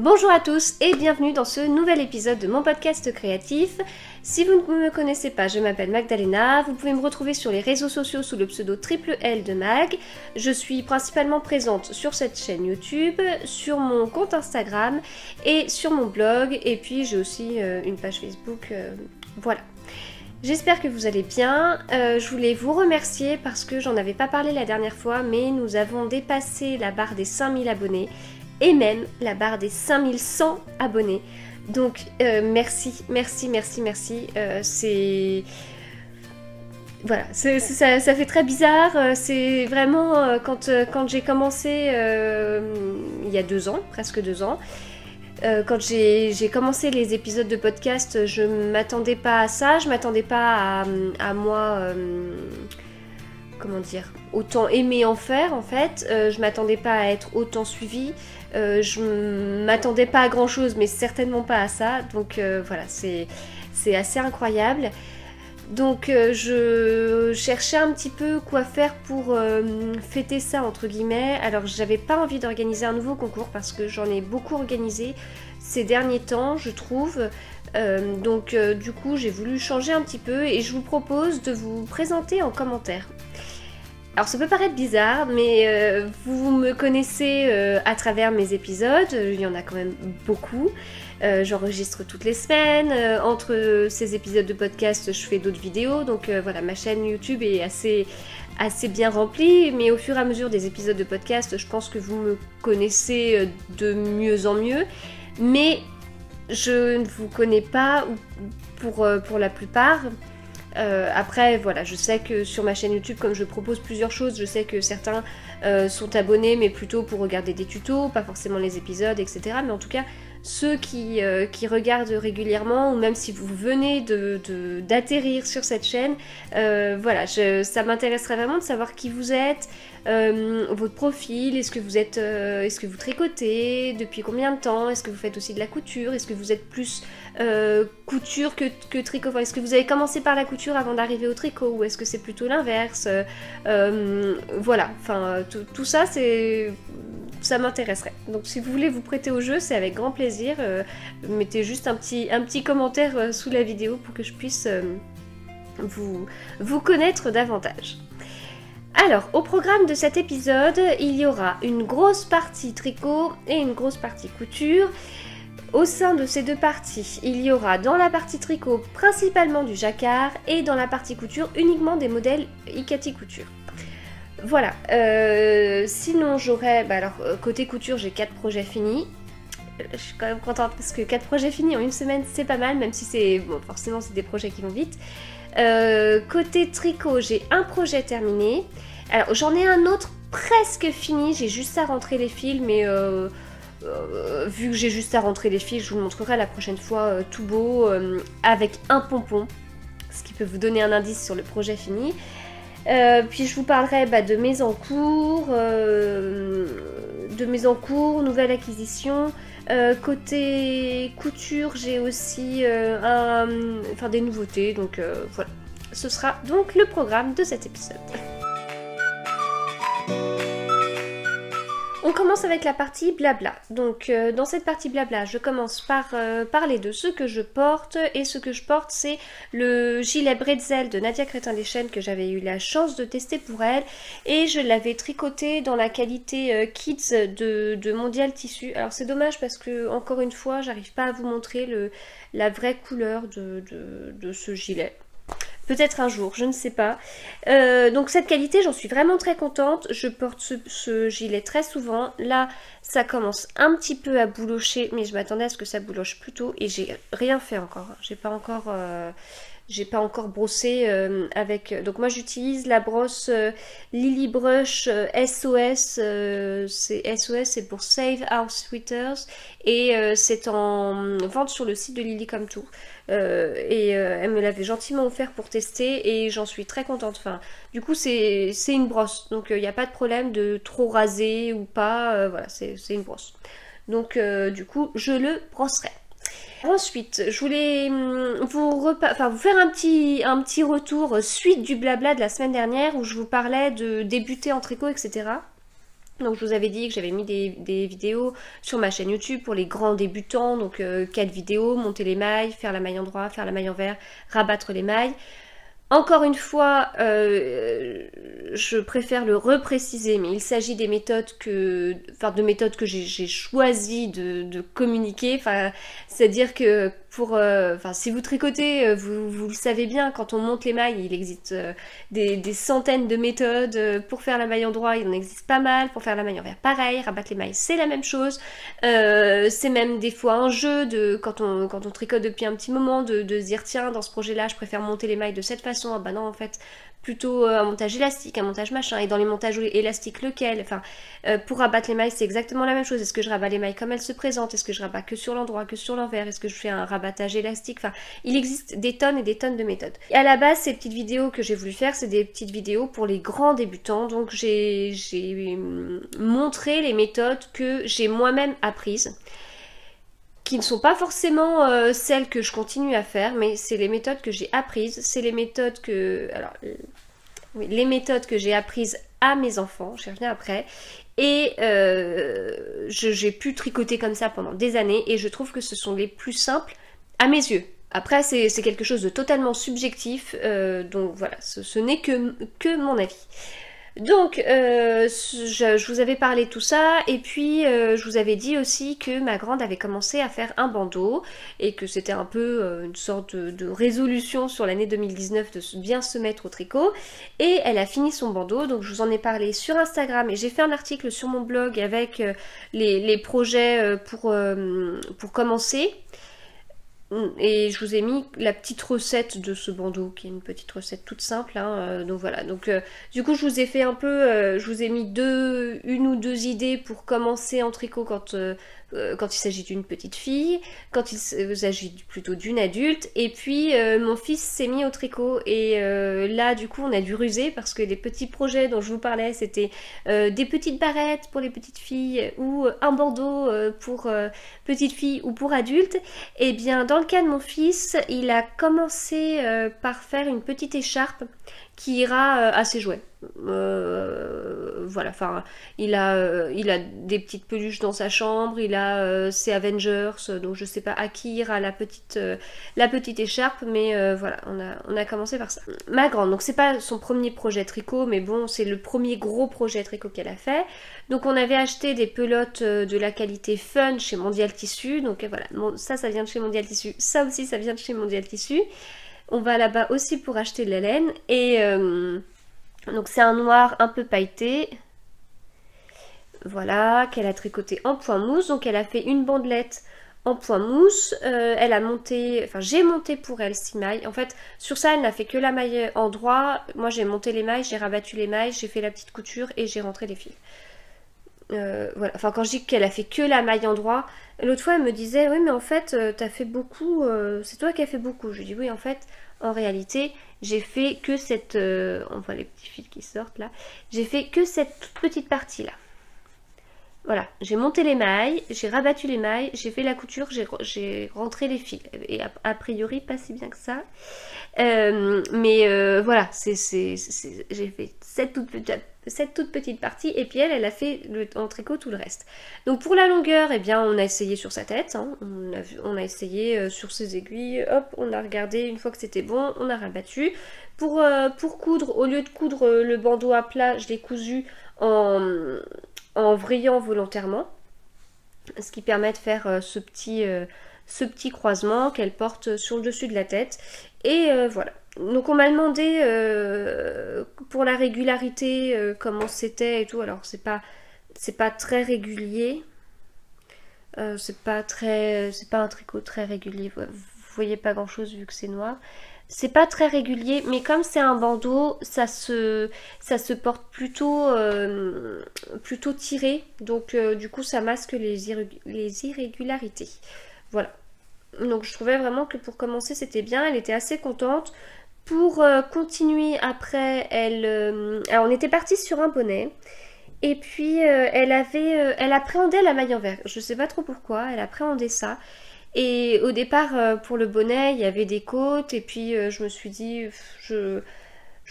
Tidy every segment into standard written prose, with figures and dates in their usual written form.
Bonjour à tous et bienvenue dans ce nouvel épisode de mon podcast créatif. Si vous ne me connaissez pas, je m'appelle Magdalena, vous pouvez me retrouver sur les réseaux sociaux sous le pseudo Triple L de Mag. Je suis principalement présente sur cette chaîne YouTube, sur mon compte Instagram et sur mon blog, et puis j'ai aussi une page Facebook, voilà. J'espère que vous allez bien. Je voulais vous remercier parce que j'en avais pas parlé la dernière fois, mais nous avons dépassé la barre des 5000 abonnés et même la barre des 5100 abonnés. Donc merci. C'est... Voilà, ça fait très bizarre. C'est vraiment quand j'ai commencé il y a 2 ans, presque 2 ans. Quand j'ai commencé les épisodes de podcast, je m'attendais pas à ça, je m'attendais pas à moi, comment dire, autant aimer en faire en fait, je m'attendais pas à être autant suivie, je m'attendais pas à grand chose, mais certainement pas à ça, donc voilà, c'est assez incroyable. Donc je cherchais un petit peu quoi faire pour fêter ça entre guillemets. Alors j'avais pas envie d'organiser un nouveau concours parce que j'en ai beaucoup organisé ces derniers temps je trouve. Donc du coup j'ai voulu changer un petit peu et je vous propose de vous présenter en commentaire. Alors ça peut paraître bizarre mais vous me connaissez à travers mes épisodes, il y en a quand même beaucoup. J'enregistre toutes les semaines, entre ces épisodes de podcast je fais d'autres vidéos, donc voilà, ma chaîne YouTube est assez bien remplie, mais au fur et à mesure des épisodes de podcast je pense que vous me connaissez de mieux en mieux, mais je ne vous connais pas pour la plupart. Après voilà, je sais que sur ma chaîne YouTube, comme je propose plusieurs choses, je sais que certains sont abonnés mais plutôt pour regarder des tutos, pas forcément les épisodes, etc. Mais en tout cas ceux qui regardent régulièrement, ou même si vous venez d'atterrir sur cette chaîne, voilà, ça m'intéresserait vraiment de savoir qui vous êtes, votre profil, est-ce que vous tricotez, depuis combien de temps, est-ce que vous faites aussi de la couture, est-ce que vous êtes plus couture que tricot, enfin, est-ce que vous avez commencé par la couture avant d'arriver au tricot, ou est-ce que c'est plutôt l'inverse, voilà, enfin tout ça ça m'intéresserait. Donc si vous voulez vous prêter au jeu, c'est avec grand plaisir. Mettez juste un petit commentaire sous la vidéo pour que je puisse vous connaître davantage. Alors, au programme de cet épisode, il y aura une grosse partie tricot et une grosse partie couture. Au sein de ces deux parties, il y aura dans la partie tricot principalement du jacquard et dans la partie couture uniquement des modèles Ikati Couture. Voilà, sinon j'aurais, alors côté couture j'ai 4 projets finis. Je suis quand même contente parce que 4 projets finis en une semaine c'est pas mal, même si bon, forcément c'est des projets qui vont vite. Côté tricot j'ai un projet terminé. Alors j'en ai un autre presque fini, j'ai juste à rentrer les fils, mais vu que j'ai juste à rentrer les fils, je vous le montrerai la prochaine fois tout beau, avec un pompon, ce qui peut vous donner un indice sur le projet fini. Puis je vous parlerai de mes encours, nouvelle acquisition. Côté couture, j'ai aussi des nouveautés, donc voilà. Ce sera donc le programme de cet épisode. On commence avec la partie blabla. Donc dans cette partie blabla, je commence par parler de ce que je porte. Et ce que je porte, c'est le gilet Bretzel de Nadia Crétin-Deschênes que j'avais eu la chance de tester pour elle. Et je l'avais tricoté dans la qualité Kids de Mondial Tissu. Alors c'est dommage parce que, encore une fois, j'arrive pas à vous montrer la vraie couleur de ce gilet. Peut-être un jour, je ne sais pas. Donc cette qualité, j'en suis vraiment très contente. Je porte ce gilet très souvent. Là, ça commence un petit peu à boulocher, mais je m'attendais à ce que ça bouloche plus tôt. Et j'ai rien fait encore. J'ai pas encore brossé avec... Donc moi j'utilise la brosse Lily Brush SOS. SOS, c'est pour Save Our Sweaters. Et c'est en vente sur le site de Lily Come To. Elle me l'avait gentiment offert pour tester et j'en suis très contente. Enfin, du coup c'est une brosse, donc il n'y a pas de problème de trop raser ou pas, voilà, c'est une brosse. Donc du coup je le brosserai. Ensuite, je voulais vous faire un petit retour suite du blabla de la semaine dernière où je vous parlais de débuter en tricot, etc. Donc je vous avais dit que j'avais mis des vidéos sur ma chaîne YouTube pour les grands débutants, donc 4 vidéos, monter les mailles, faire la maille en droit, faire la maille envers, rabattre les mailles. Encore une fois, je préfère le repréciser, mais il s'agit des méthodes de méthodes que j'ai choisi de communiquer. Enfin, c'est-à-dire que si vous tricotez, vous le savez bien, quand on monte les mailles, il existe des centaines de méthodes. Pour faire la maille en droit, il en existe pas mal. Pour faire la maille envers, pareil. Rabattre les mailles, c'est la même chose. C'est même des fois un jeu quand on tricote depuis un petit moment, de se dire tiens, dans ce projet-là, je préfère monter les mailles de cette façon. Ah bah non, en fait, plutôt un montage élastique, un montage machin, et dans les montages élastiques lequel, enfin, pour rabattre les mailles c'est exactement la même chose. Est-ce que je rabats les mailles comme elles se présentent, est-ce que je rabats que sur l'endroit, que sur l'envers, est-ce que je fais un rabattage élastique, enfin, il existe des tonnes et des tonnes de méthodes. Et à la base, ces petites vidéos que j'ai voulu faire, c'est des petites vidéos pour les grands débutants, donc j'ai montré les méthodes que j'ai moi-même apprises, qui ne sont pas forcément celles que je continue à faire, mais c'est les méthodes que j'ai apprises, c'est les méthodes que... Alors, oui, les méthodes que j'ai apprises à mes enfants, j'y reviens après, et j'ai pu tricoter comme ça pendant des années, et je trouve que ce sont les plus simples à mes yeux. Après, c'est quelque chose de totalement subjectif, donc voilà, ce n'est que mon avis. Donc, je vous avais parlé de tout ça, et puis je vous avais dit aussi que ma grande avait commencé à faire un bandeau, et que c'était un peu une sorte de résolution sur l'année 2019 de bien se mettre au tricot, et elle a fini son bandeau, donc je vous en ai parlé sur Instagram, et j'ai fait un article sur mon blog avec les projets pour commencer. Et je vous ai mis la petite recette de ce bandeau, qui est une petite recette toute simple, hein, donc voilà. Donc du coup je vous ai fait un peu, je vous ai mis une ou deux idées pour commencer en tricot quand il s'agit d'une petite fille, quand il s'agit plutôt d'une adulte, et puis mon fils s'est mis au tricot, et là du coup on a dû ruser, parce que les petits projets dont je vous parlais, c'était des petites barrettes pour les petites filles, ou un bandeau pour petites filles ou pour adultes. Et bien dans le cas de mon fils, il a commencé par faire une petite écharpe qui ira à ses jouets. Voilà, enfin, il a des petites peluches dans sa chambre, il a ses Avengers, donc je sais pas à qui ira la petite écharpe, mais voilà, on a commencé par ça. Ma grande, donc c'est pas son premier projet tricot, mais bon, c'est le premier gros projet tricot qu'elle a fait. Donc on avait acheté des pelotes de la qualité Fun chez Mondial Tissu, donc voilà, ça vient de chez Mondial Tissu, ça aussi ça vient de chez Mondial Tissu. On va là-bas aussi pour acheter de la laine, et donc c'est un noir un peu pailleté, voilà, qu'elle a tricoté en point mousse. Donc elle a fait une bandelette en point mousse, elle a monté, enfin j'ai monté pour elle 6 mailles. En fait sur ça elle n'a fait que la maille en droit, moi j'ai monté les mailles, j'ai rabattu les mailles, j'ai fait la petite couture et j'ai rentré les fils. Voilà, enfin quand je dis qu'elle a fait que la maille en droit, l'autre fois elle me disait oui mais en fait t'as fait beaucoup, c'est toi qui as fait beaucoup. Je lui dis oui en fait en réalité j'ai fait que cette, on voit les petits fils qui sortent là, j'ai fait que cette toute petite partie là. Voilà, j'ai monté les mailles, j'ai rabattu les mailles, j'ai fait la couture, j'ai rentré les fils. Et a priori pas si bien que ça. Mais voilà, j'ai fait cette toute petite partie, et puis elle a fait en tricot tout le reste. Donc pour la longueur, eh bien on a essayé sur sa tête, hein, on a essayé sur ses aiguilles, hop, on a regardé, une fois que c'était bon, on a rabattu. Pour coudre, au lieu de coudre le bandeau à plat, je l'ai cousu en vrillant volontairement, ce qui permet de faire ce petit croisement qu'elle porte sur le dessus de la tête. Et voilà. Donc on m'a demandé pour la régularité comment c'était et tout. Alors c'est pas très régulier. C'est pas un tricot très régulier. Vous voyez pas grand chose vu que c'est noir. C'est pas très régulier, mais comme c'est un bandeau, ça se porte plutôt tiré, donc du coup ça masque les irrégularités. Voilà. Donc je trouvais vraiment que pour commencer c'était bien, elle était assez contente. Pour continuer après, alors on était parti sur un bonnet. Et puis elle appréhendait la maille envers. Je sais pas trop pourquoi, elle appréhendait ça. Et au départ, pour le bonnet, il y avait des côtes, et puis je me suis dit, je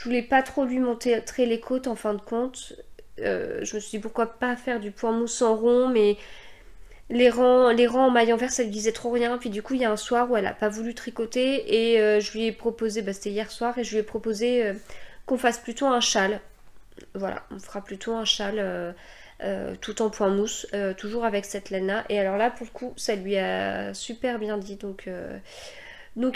voulais pas trop lui montrer les côtes en fin de compte. je me suis dit pourquoi pas faire du point mousse en rond, mais les rangs en maille envers ça lui disait trop rien. Puis du coup il y a un soir où elle a pas voulu tricoter et je lui ai proposé, c'était hier soir, et je lui ai proposé qu'on fasse plutôt un châle. Voilà, on fera plutôt un châle tout en point mousse, toujours avec cette laine-là. Et alors là, pour le coup, ça lui a super bien dit. Donc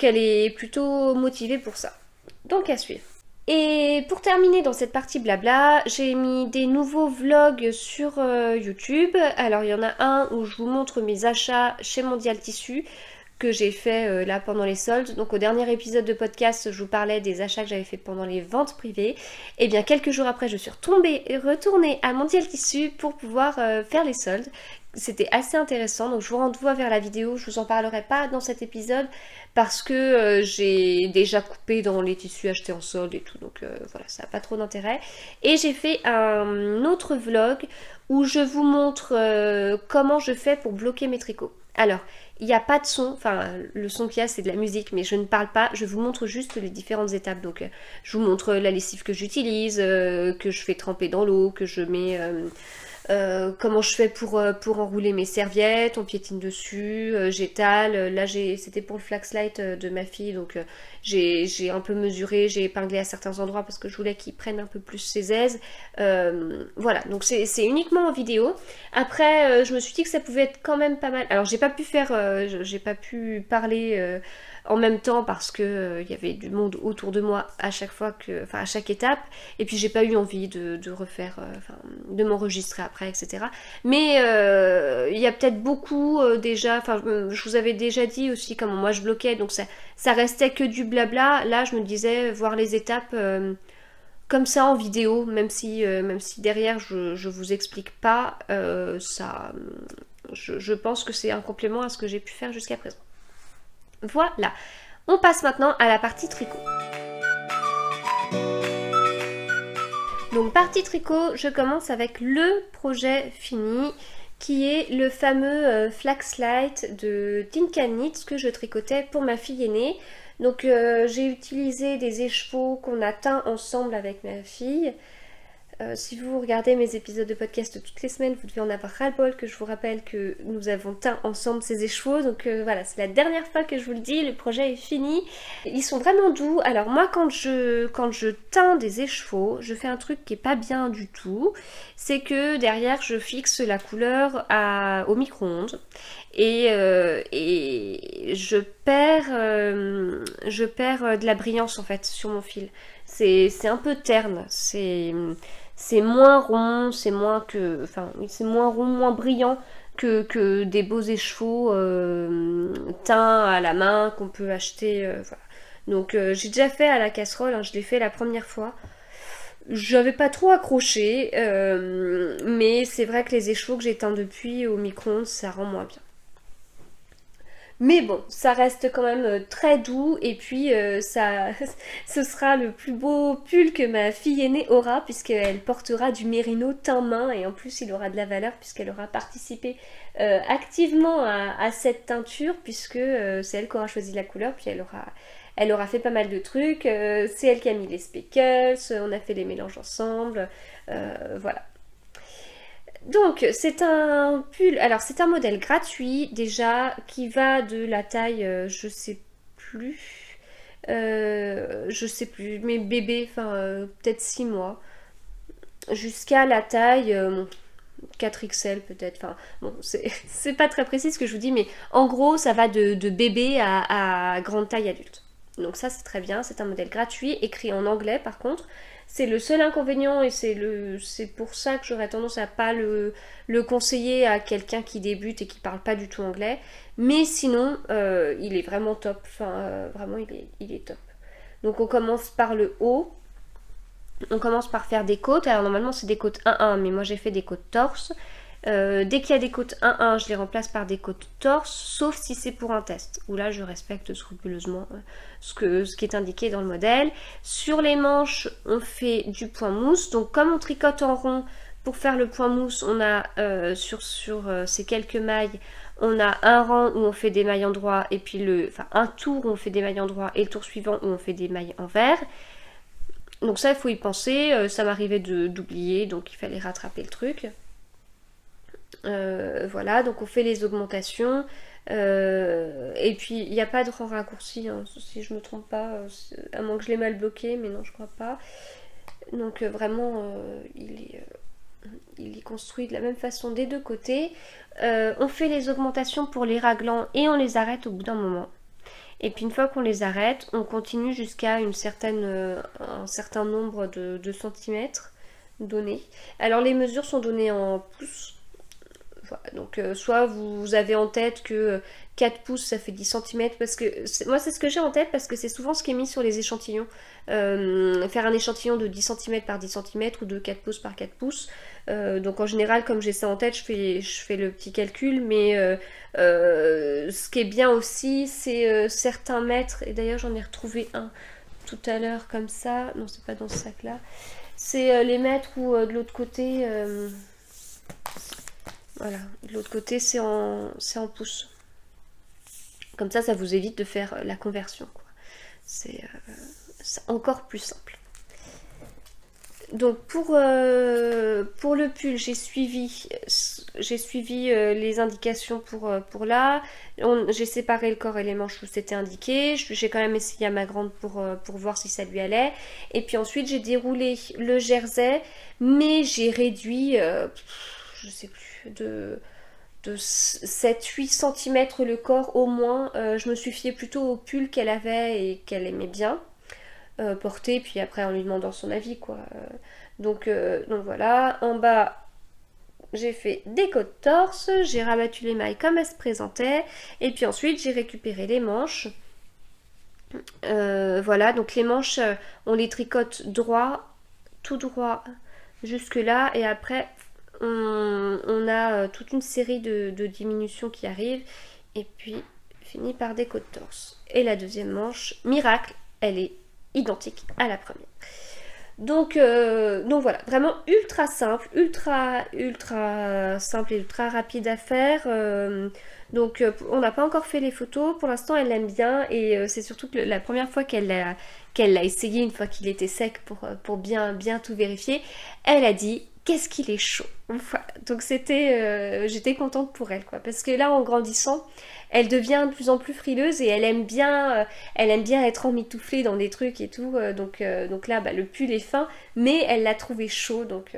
elle est plutôt motivée pour ça. Donc à suivre. Et pour terminer dans cette partie blabla, j'ai mis des nouveaux vlogs sur YouTube. Alors il y en a un où je vous montre mes achats chez Mondial Tissu que j'ai fait là pendant les soldes. Donc au dernier épisode de podcast, je vous parlais des achats que j'avais fait pendant les ventes privées. Et bien quelques jours après, je suis retournée à Mondial Tissu pour pouvoir faire les soldes. C'était assez intéressant, donc je vous renvoie vers la vidéo, je vous en parlerai pas dans cet épisode parce que j'ai déjà coupé dans les tissus achetés en solde et tout, donc voilà, ça n'a pas trop d'intérêt. Et j'ai fait un autre vlog où je vous montre comment je fais pour bloquer mes tricots. Alors, il n'y a pas de son, enfin le son qu'il y a c'est de la musique, mais je ne parle pas, je vous montre juste les différentes étapes. Donc je vous montre la lessive que j'utilise, que je fais tremper dans l'eau, que je mets... comment je fais pour enrouler mes serviettes, on piétine dessus, j'étale. Là c'était pour le Flaxlight de ma fille, donc j'ai un peu mesuré, j'ai épinglé à certains endroits parce que je voulais qu'il prenne un peu plus ses aises. Voilà, donc c'est uniquement en vidéo. Après je me suis dit que ça pouvait être quand même pas mal. Alors j'ai pas pu parler en même temps parce que il y avait du monde autour de moi à chaque fois à chaque étape, et puis j'ai pas eu envie de refaire, de m'enregistrer après, etc. Mais il y a peut-être beaucoup déjà, je vous avais déjà dit aussi comment moi je bloquais, donc ça restait que du blabla. Là je me disais voir les étapes comme ça en vidéo, même si derrière je vous explique pas, je pense que c'est un complément à ce que j'ai pu faire jusqu'à présent. Voilà, on passe maintenant à la partie tricot. Donc partie tricot, je commence avec le projet fini qui est le fameux Flaxlight de Tin Can Knits que je tricotais pour ma fille aînée. Donc j'ai utilisé des écheveaux qu'on a teints ensemble avec ma fille. Si vous regardez mes épisodes de podcast toutes les semaines, vous devez en avoir ras-le-bol que je vous rappelle que nous avons teint ensemble ces écheveaux. Donc voilà, c'est la dernière fois que je vous le dis, le projet est fini. Ils sont vraiment doux. Alors moi quand je teins des écheveaux, je fais un truc qui est pas bien du tout. C'est que derrière je fixe la couleur au micro-ondes. Et je perds de la brillance en fait sur mon fil. C'est un peu terne, c'est moins rond, c'est moins rond, moins brillant que des beaux écheveaux teints à la main qu'on peut acheter. Voilà. Donc j'ai déjà fait à la casserole, je l'ai fait la première fois. J'avais pas trop accroché, mais c'est vrai que les écheveaux que j'ai teints depuis au micro-ondes, ça rend moins bien. Mais bon, ça reste quand même très doux, et puis ce sera le plus beau pull que ma fille aînée aura, puisqu'elle portera du mérino teint main, et en plus il aura de la valeur puisqu'elle aura participé activement à cette teinture, puisque c'est elle qui aura choisi la couleur, puis elle aura fait pas mal de trucs, c'est elle qui a mis les speckles, on a fait les mélanges ensemble, voilà. Donc c'est un pull, alors c'est un modèle gratuit déjà qui va de la taille, je sais plus, mais bébé, peut-être 6 mois, jusqu'à la taille 4XL peut-être, bon c'est pas très précis ce que je vous dis, mais en gros ça va de bébé à grande taille adulte. Donc ça c'est très bien, c'est un modèle gratuit, écrit en anglais par contre. C'est le seul inconvénient, et c'est pour ça que j'aurais tendance à pas le conseiller à quelqu'un qui débute et qui parle pas du tout anglais. Mais sinon, il est vraiment top. Vraiment, il est top. Donc on commence par le haut. On commence par faire des côtes. Alors normalement c'est des côtes 1-1, mais moi j'ai fait des côtes torse. Dès qu'il y a des côtes 1-1, je les remplace par des côtes torse, sauf si c'est pour un test, où là je respecte scrupuleusement ce qui est indiqué dans le modèle. Sur les manches, on fait du point mousse. Donc comme on tricote en rond, pour faire le point mousse, on a sur ces quelques mailles, on a un rang où on fait des mailles endroit, et puis un tour où on fait des mailles endroit, et le tour suivant où on fait des mailles envers. Donc ça, il faut y penser. Ça m'arrivait d'oublier, donc il fallait rattraper le truc. Voilà, donc on fait les augmentations. Et puis il n'y a pas de grand raccourci, hein, si je me trompe pas, à moins que je l'ai mal bloqué, mais non, je crois pas. Donc vraiment, il est construit de la même façon des deux côtés. On fait les augmentations pour les raglans et on les arrête au bout d'un moment. Et puis une fois qu'on les arrête, on continue jusqu'à un certain nombre de centimètres donnés. Alors les mesures sont données en pouces. Voilà, donc soit vous avez en tête que 4 pouces ça fait 10 centimètres, parce que moi c'est ce que j'ai en tête parce que c'est souvent ce qui est mis sur les échantillons. Faire un échantillon de 10 centimètres par 10 centimètres ou de 4 pouces par 4 pouces. Donc en général, comme j'ai ça en tête, je fais le petit calcul, mais ce qui est bien aussi, c'est certains mètres, et d'ailleurs j'en ai retrouvé un tout à l'heure comme ça, non c'est pas dans ce sac là, c'est les mètres où de l'autre côté... Voilà, de l'autre côté c'est en pouces. Comme ça vous évite de faire la conversion, quoi. C'est encore plus simple. Donc pour le pull, j'ai suivi les indications pour là. J'ai séparé le corps et les manches où c'était indiqué. J'ai quand même essayé à ma grande pour voir si ça lui allait. Et puis ensuite j'ai déroulé le jersey, mais j'ai réduit, je sais plus, de 7-8 cm le corps au moins. Je me suis fiée plutôt au pull qu'elle avait et qu'elle aimait bien porter, puis après en lui demandant son avis, quoi. Donc voilà, en bas j'ai fait des côtes torse, j'ai rabattu les mailles comme elles se présentaient, et puis ensuite j'ai récupéré les manches. Voilà, donc les manches on les tricote droit, tout droit jusque là, et après on a toute une série de diminutions qui arrivent, et puis fini par des côtes torse. Et la deuxième manche, miracle, elle est identique à la première. Donc voilà, vraiment ultra simple, ultra simple et ultra rapide à faire. Donc on n'a pas encore fait les photos, pour l'instant elle l'aime bien, et c'est surtout que la première fois qu'elle l'a essayé, une fois qu'il était sec pour bien tout vérifier, elle a dit qu'est-ce qu'il est chaud. Voilà. Donc j'étais contente pour elle, quoi, parce que là en grandissant, elle devient de plus en plus frileuse et elle aime bien être emmitouflée dans des trucs et tout. Donc là, le pull est fin, mais elle l'a trouvé chaud, donc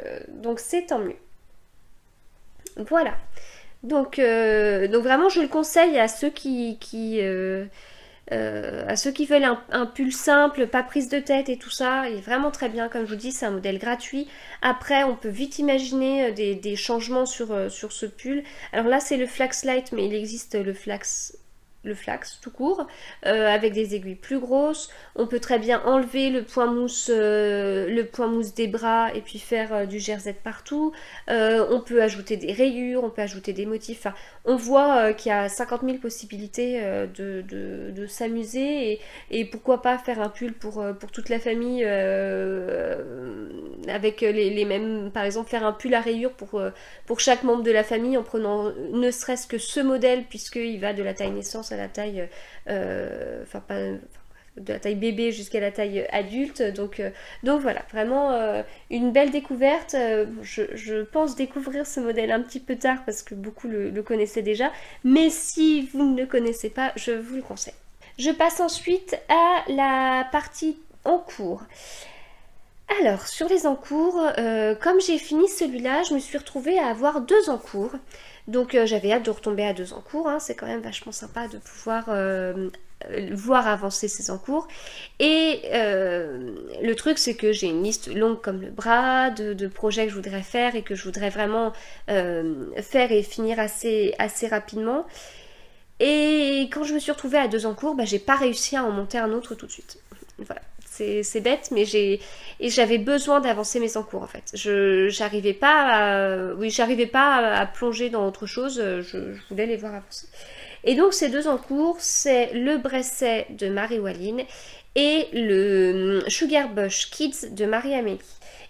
c'est tant mieux. Voilà. Donc vraiment, je le conseille à ceux qui veulent un pull simple, pas prise de tête et tout ça. Il est vraiment très bien, comme je vous dis, c'est un modèle gratuit. Après, on peut vite imaginer des changements sur ce pull. Alors là, c'est le Flax Light, mais il existe le flax tout court, avec des aiguilles plus grosses. On peut très bien enlever le point mousse des bras et puis faire du jersey partout. On peut ajouter des rayures, on peut ajouter des motifs. Enfin, on voit qu'il y a 50 000 possibilités de s'amuser, et pourquoi pas faire un pull pour toute la famille avec les mêmes, par exemple faire un pull à rayures pour chaque membre de la famille, en prenant ne serait-ce que ce modèle, puisqu'il va de la taille naissance à la taille de la taille bébé jusqu'à la taille adulte. Donc voilà, vraiment une belle découverte. Je pense découvrir ce modèle un petit peu tard parce que beaucoup le connaissaient déjà, mais si vous ne le connaissez pas, je vous le conseille. Je passe ensuite à la partie en cours. Alors, sur les encours, comme j'ai fini celui-là, je me suis retrouvée à avoir 2 encours. Donc j'avais hâte de retomber à 2 encours, hein. C'est quand même vachement sympa de pouvoir voir avancer ces encours. Et le truc, c'est que j'ai une liste longue comme le bras de projets que je voudrais faire et que je voudrais vraiment faire et finir assez rapidement. Et quand je me suis retrouvée à 2 encours, j'ai pas réussi à en monter un autre tout de suite. Voilà. C'est bête, mais j'avais besoin d'avancer mes encours, en fait. J'arrivais pas à plonger dans autre chose, je voulais les voir avancer. Et donc ces 2 encours, c'est le Bresset de Marie Walline et le Sugar Bush Kids de Marie-Amélie.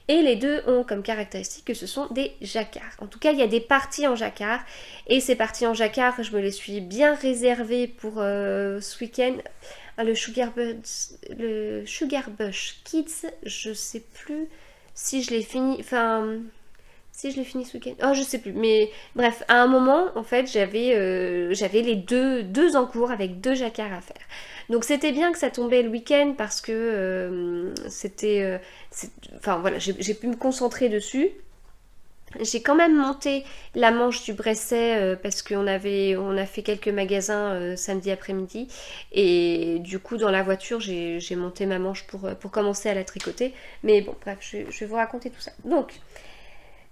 Et les deux ont comme caractéristique que ce sont des jacquards. En tout cas, il y a des parties en jacquard. Et ces parties en jacquard, je me les suis bien réservées pour ce week-end. le Sugar Bush Kids, je sais plus si je l'ai fini, enfin si je l'ai fini ce week-end, oh je sais plus, mais bref, à un moment en fait j'avais les deux en cours avec 2 jacquards à faire. Donc c'était bien que ça tombait le week-end parce que enfin voilà, j'ai pu me concentrer dessus. J'ai quand même monté la manche du Bresset parce on a fait quelques magasins samedi après-midi et du coup dans la voiture j'ai monté ma manche pour commencer à la tricoter. Mais bon bref, je vais vous raconter tout ça. Donc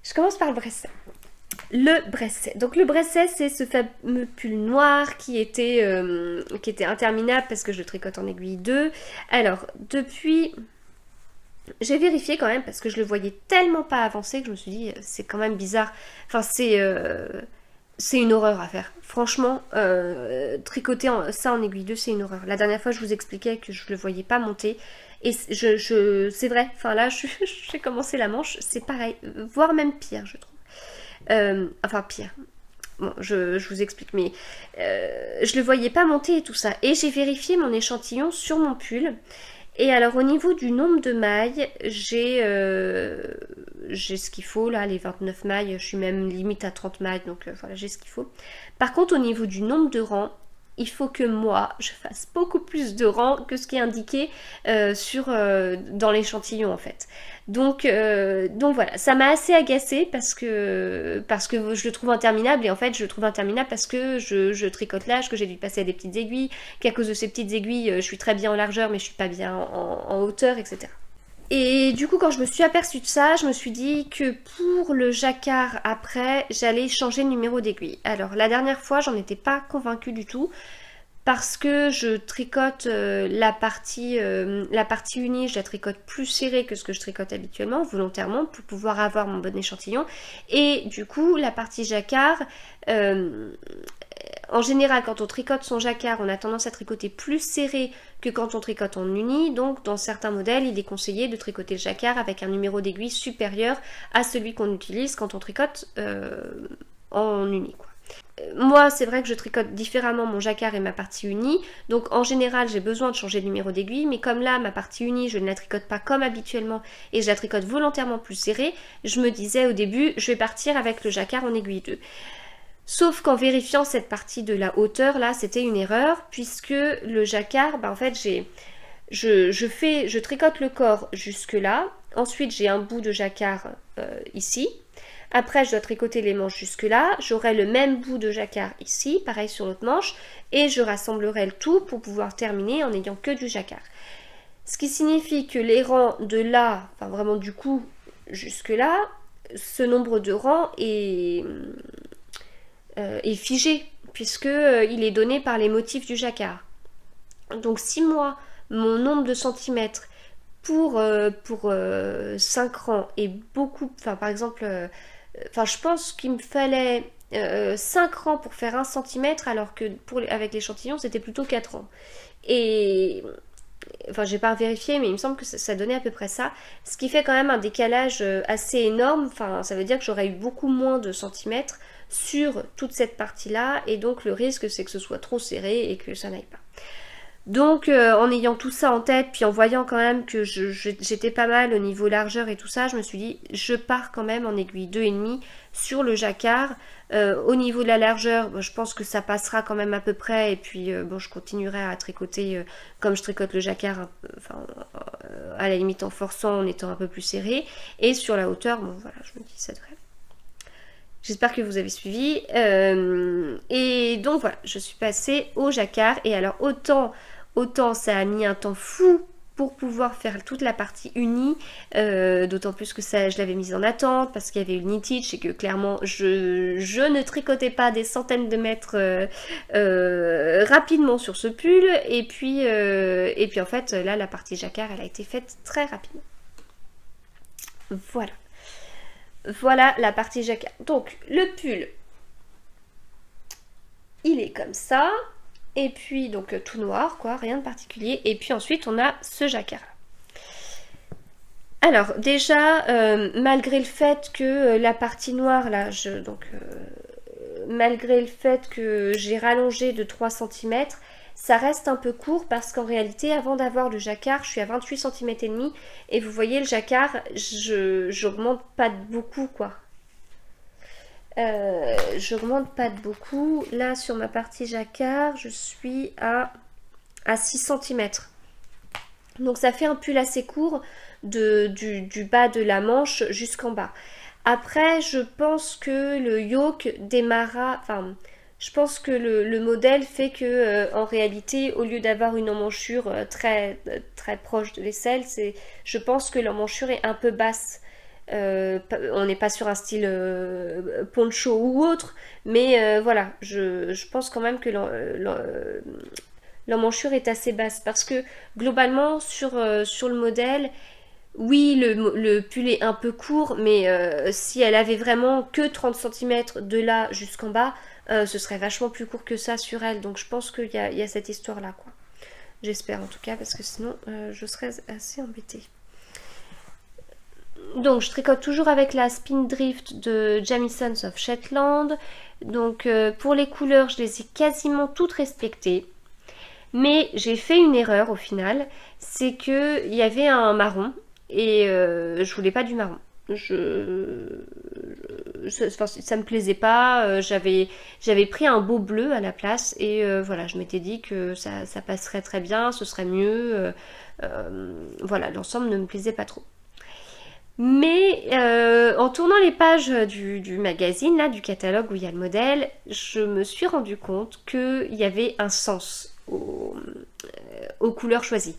je commence par le Bresset. Le Bresset. Donc le Bresset, c'est ce fameux pull noir qui était interminable parce que je le tricote en aiguille 2. Alors depuis... J'ai vérifié quand même parce que je le voyais tellement pas avancé que je me suis dit c'est quand même bizarre. Enfin c'est une horreur à faire. Franchement, tricoter ça en aiguille 2 c'est une horreur. La dernière fois je vous expliquais que je le voyais pas monter. Et c'est vrai, enfin là j'ai commencé la manche, c'est pareil, voire même pire je trouve. Enfin pire. Bon, je vous explique, mais je le voyais pas monter et tout ça. Et j'ai vérifié mon échantillon sur mon pull. Et alors au niveau du nombre de mailles, j'ai ce qu'il faut là, les 29 mailles, je suis même limite à 30 mailles, donc voilà, j'ai ce qu'il faut. Par contre au niveau du nombre de rangs, il faut que moi je fasse beaucoup plus de rangs que ce qui est indiqué dans l'échantillon en fait. Donc voilà, ça m'a assez agacée parce que je le trouve interminable et en fait je le trouve interminable parce que je tricote l'âge, que j'ai dû passer à des petites aiguilles, qu'à cause de ces petites aiguilles je suis très bien en largeur mais je suis pas bien en hauteur, etc. Et du coup quand je me suis aperçue de ça, je me suis dit que pour le jacquard après, j'allais changer le numéro d'aiguille. Alors la dernière fois j'en étais pas convaincue du tout. Parce que je tricote la partie unie, je la tricote plus serrée que ce que je tricote habituellement, volontairement, pour pouvoir avoir mon bon échantillon. Et du coup, la partie jacquard, en général, quand on tricote son jacquard, on a tendance à tricoter plus serré que quand on tricote en uni. Donc, dans certains modèles, il est conseillé de tricoter le jacquard avec un numéro d'aiguille supérieur à celui qu'on utilise quand on tricote en uni, quoi. Moi, c'est vrai que je tricote différemment mon jacquard et ma partie unie, donc en général j'ai besoin de changer de numéro d'aiguille, mais comme là ma partie unie je ne la tricote pas comme habituellement et je la tricote volontairement plus serrée, je me disais au début je vais partir avec le jacquard en aiguille 2. Sauf qu'en vérifiant cette partie de la hauteur là, c'était une erreur puisque le jacquard, en fait je tricote le corps jusque là, ensuite j'ai un bout de jacquard ici. Après, je dois tricoter les manches jusque là. J'aurai le même bout de jacquard ici, pareil sur l'autre manche. Et je rassemblerai le tout pour pouvoir terminer en n'ayant que du jacquard. Ce qui signifie que les rangs de là, enfin vraiment du coup jusque là, ce nombre de rangs est figé, puisqu'il est donné par les motifs du jacquard. Donc si moi, mon nombre de centimètres pour 5 rangs est beaucoup, enfin par exemple... je pense qu'il me fallait 5 rangs pour faire 1 cm alors que avec l'échantillon c'était plutôt 4 rangs. Et enfin j'ai pas vérifié mais il me semble que ça donnait à peu près ça. Ce qui fait quand même un décalage assez énorme. Enfin ça veut dire que j'aurais eu beaucoup moins de centimètres sur toute cette partie là et donc le risque c'est que ce soit trop serré et que ça n'aille pas. Donc en ayant tout ça en tête, puis en voyant quand même que j'étais pas mal au niveau largeur et tout ça, je me suis dit je pars quand même en aiguille 2,5 sur le jacquard. Au niveau de la largeur, je pense que ça passera quand même à peu près et puis je continuerai à tricoter comme je tricote le jacquard, à la limite en forçant, en étant un peu plus serré. Et sur la hauteur, voilà, je me dis ça devrait. J'espère que vous avez suivi. Et donc voilà, je suis passée au jacquard. Et alors autant ça a mis un temps fou pour pouvoir faire toute la partie unie, d'autant plus que ça je l'avais mise en attente parce qu'il y avait une knittage et que clairement je ne tricotais pas des centaines de mètres rapidement sur ce pull et puis en fait là la partie jacquard elle a été faite très rapidement. Voilà la partie jacquard. Donc le pull il est comme ça. Et puis donc tout noir quoi, rien de particulier. Et puis ensuite on a ce jacquard là. Alors déjà malgré le fait que la partie noire là, malgré le fait que j'ai rallongé de 3 cm, ça reste un peu court parce qu'en réalité, avant d'avoir le jacquard, je suis à 28 cm et demi et vous voyez le jacquard, j'augmente pas de beaucoup quoi. J'augmente pas de beaucoup. Là, sur ma partie jacquard, je suis à 6 cm. Donc ça fait un pull assez court du bas de la manche jusqu'en bas. Après, je pense que le yoke démarra... Enfin, je pense que le modèle fait que, en réalité, au lieu d'avoir une emmanchure très proche de l'aisselle, je pense que l'emmanchure est un peu basse. On n'est pas sur un style poncho ou autre, mais voilà, je pense quand même que l'emmanchure est assez basse parce que globalement sur le modèle, oui, le pull est un peu court, mais si elle avait vraiment que 30 cm de là jusqu'en bas, ce serait vachement plus court que ça sur elle. Donc je pense qu'il y a cette histoire-là, quoi. J'espère en tout cas, parce que sinon je serais assez embêtée. Donc je tricote toujours avec la Spindrift de Jamisons of Shetland. Donc pour les couleurs, je les ai quasiment toutes respectées. Mais j'ai fait une erreur au final, c'est qu'il y avait un marron et je voulais pas du marron. Ça me plaisait pas, j'avais pris un beau bleu à la place et voilà, je m'étais dit que ça passerait très bien, ce serait mieux. Voilà, l'ensemble ne me plaisait pas trop. Mais en tournant les pages du magazine, là, du catalogue où il y a le modèle, je me suis rendu compte qu'il y avait un sens aux couleurs choisies.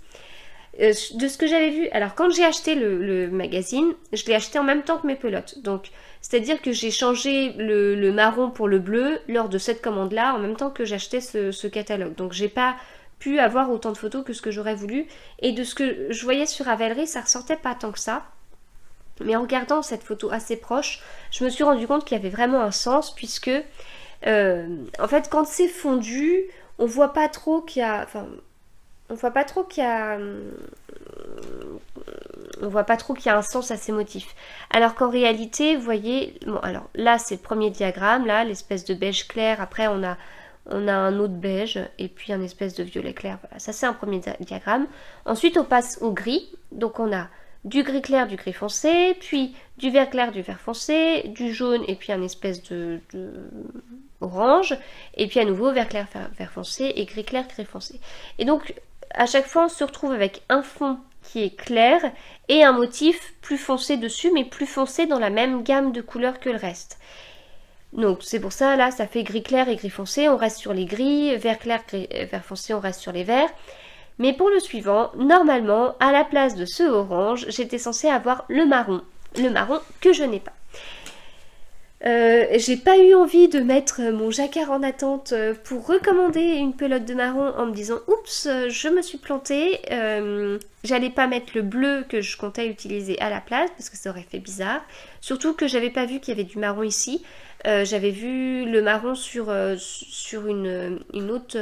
De ce que j'avais vu, alors quand j'ai acheté le magazine, je l'ai acheté en même temps que mes pelotes. Donc, c'est-à-dire que j'ai changé le marron pour le bleu lors de cette commande-là, en même temps que j'achetais ce catalogue. Donc, j'ai pas pu avoir autant de photos que ce que j'aurais voulu. Et de ce que je voyais sur Ravelry, ça ressortait pas tant que ça. Mais en regardant cette photo assez proche, je me suis rendu compte qu'il y avait vraiment un sens, puisque en fait, quand c'est fondu, on voit pas trop qu'il y a... Enfin, on voit pas trop qu'il y a... On voit pas trop qu'il y a un sens à ces motifs. Alors qu'en réalité, vous voyez... Bon, alors là, c'est le premier diagramme, là, l'espèce de beige clair. Après, on a un autre beige, et puis un espèce de violet clair. Voilà, ça c'est un premier diagramme. Ensuite, on passe au gris. Donc, on a du gris clair, du gris foncé, puis du vert clair, du vert foncé, du jaune et puis un espèce de orange, et puis à nouveau vert clair, vert foncé et gris clair, gris foncé. Et donc à chaque fois on se retrouve avec un fond qui est clair et un motif plus foncé dessus, mais plus foncé dans la même gamme de couleurs que le reste. Donc c'est pour ça, là, ça fait gris clair et gris foncé, on reste sur les gris, vert clair, vert foncé, on reste sur les verts. Mais pour le suivant, normalement, à la place de ce orange, j'étais censée avoir le marron que je n'ai pas. J'ai pas eu envie de mettre mon jacquard en attente pour recommander une pelote de marron en me disant « Oups, je me suis plantée, j'allais pas mettre le bleu que je comptais utiliser à la place parce que ça aurait fait bizarre. » Surtout que j'avais pas vu qu'il y avait du marron ici. J'avais vu le marron sur une autre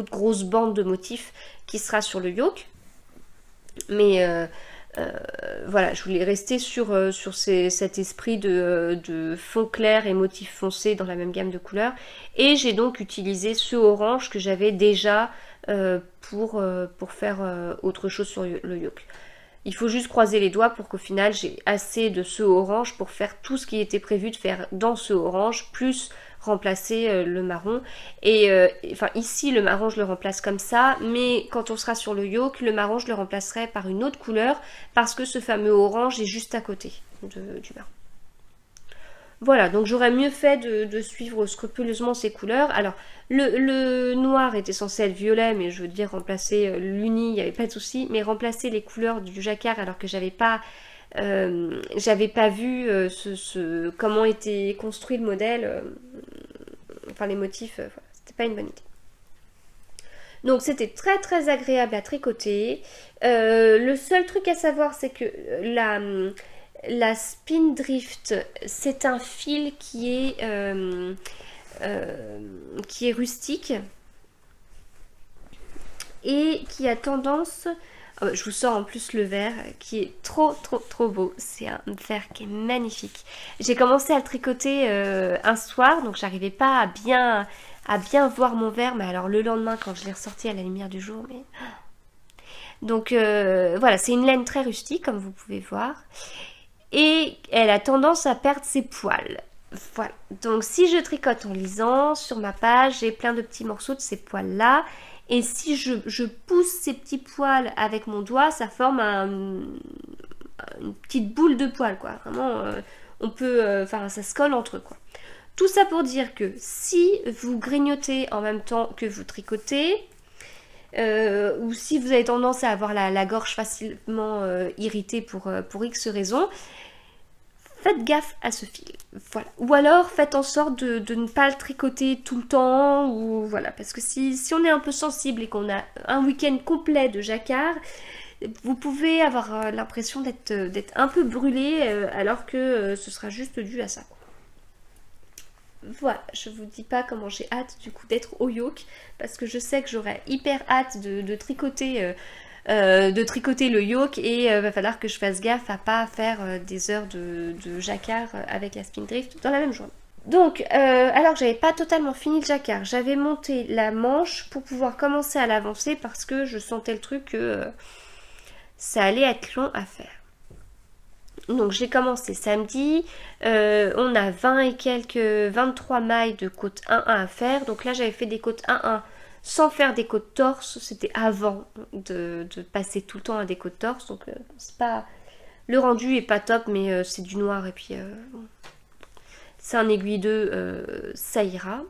grosse bande de motifs qui sera sur le yoke. Mais voilà, je voulais rester sur cet esprit de fond clair et motif foncé dans la même gamme de couleurs. Et j'ai donc utilisé ce orange que j'avais déjà pour faire autre chose sur le yoke. Il faut juste croiser les doigts pour qu'au final j'ai assez de ce orange pour faire tout ce qui était prévu de faire dans ce orange, plus remplacer le marron. Et enfin ici le marron je le remplace comme ça, mais quand on sera sur le yoke, le marron je le remplacerai par une autre couleur parce que ce fameux orange est juste à côté du marron. Voilà, donc j'aurais mieux fait de suivre scrupuleusement ces couleurs. Alors, le noir était censé être violet, mais je veux dire remplacer l'uni, il n'y avait pas de souci. Mais remplacer les couleurs du jacquard alors que j'avais pas vu comment était construit le modèle, enfin les motifs, voilà, c'était pas une bonne idée. Donc c'était très très agréable à tricoter. Le seul truc à savoir, c'est que la Spindrift, c'est un fil qui est rustique et qui a tendance... je vous sors en plus le vert qui est trop beau. C'est un vert qui est magnifique. J'ai commencé à le tricoter un soir, donc j'arrivais pas à bien voir mon verre, mais alors le lendemain quand je l'ai ressorti à la lumière du jour, mais... Donc voilà, c'est une laine très rustique comme vous pouvez voir. Et elle a tendance à perdre ses poils. Voilà, donc si je tricote en lisant, sur ma page, j'ai plein de petits morceaux de ces poils-là. Et si je pousse ces petits poils avec mon doigt, ça forme une petite boule de poils, quoi. Vraiment, on peut... Enfin, ça se colle entre eux, quoi. Tout ça pour dire que si vous grignotez en même temps que vous tricotez, ou si vous avez tendance à avoir la gorge facilement irritée pour X raisons, faites gaffe à ce fil. Voilà. Ou alors faites en sorte de ne pas le tricoter tout le temps, ou voilà, parce que si on est un peu sensible et qu'on a un week-end complet de jacquard, vous pouvez avoir l'impression d'être un peu brûlé, alors que ce sera juste dû à ça, quoi. Voilà, je vous dis pas comment j'ai hâte du coup d'être au yoke, parce que je sais que j'aurais hyper hâte de tricoter le yoke, et va falloir que je fasse gaffe à pas faire des heures de jacquard avec la spindrift dans la même journée. Donc, alors que j'avais pas totalement fini le jacquard, j'avais monté la manche pour pouvoir commencer à l'avancer parce que je sentais le truc que ça allait être long à faire. Donc j'ai commencé samedi, on a 23 mailles de côte 1-1 à faire. Donc là j'avais fait des côtes 1-1 sans faire des côtes torse, c'était avant de passer tout le temps à des côtes torse. Donc c'est pas... Le rendu est pas top, mais c'est du noir et puis c'est un aiguille 2, ça ira.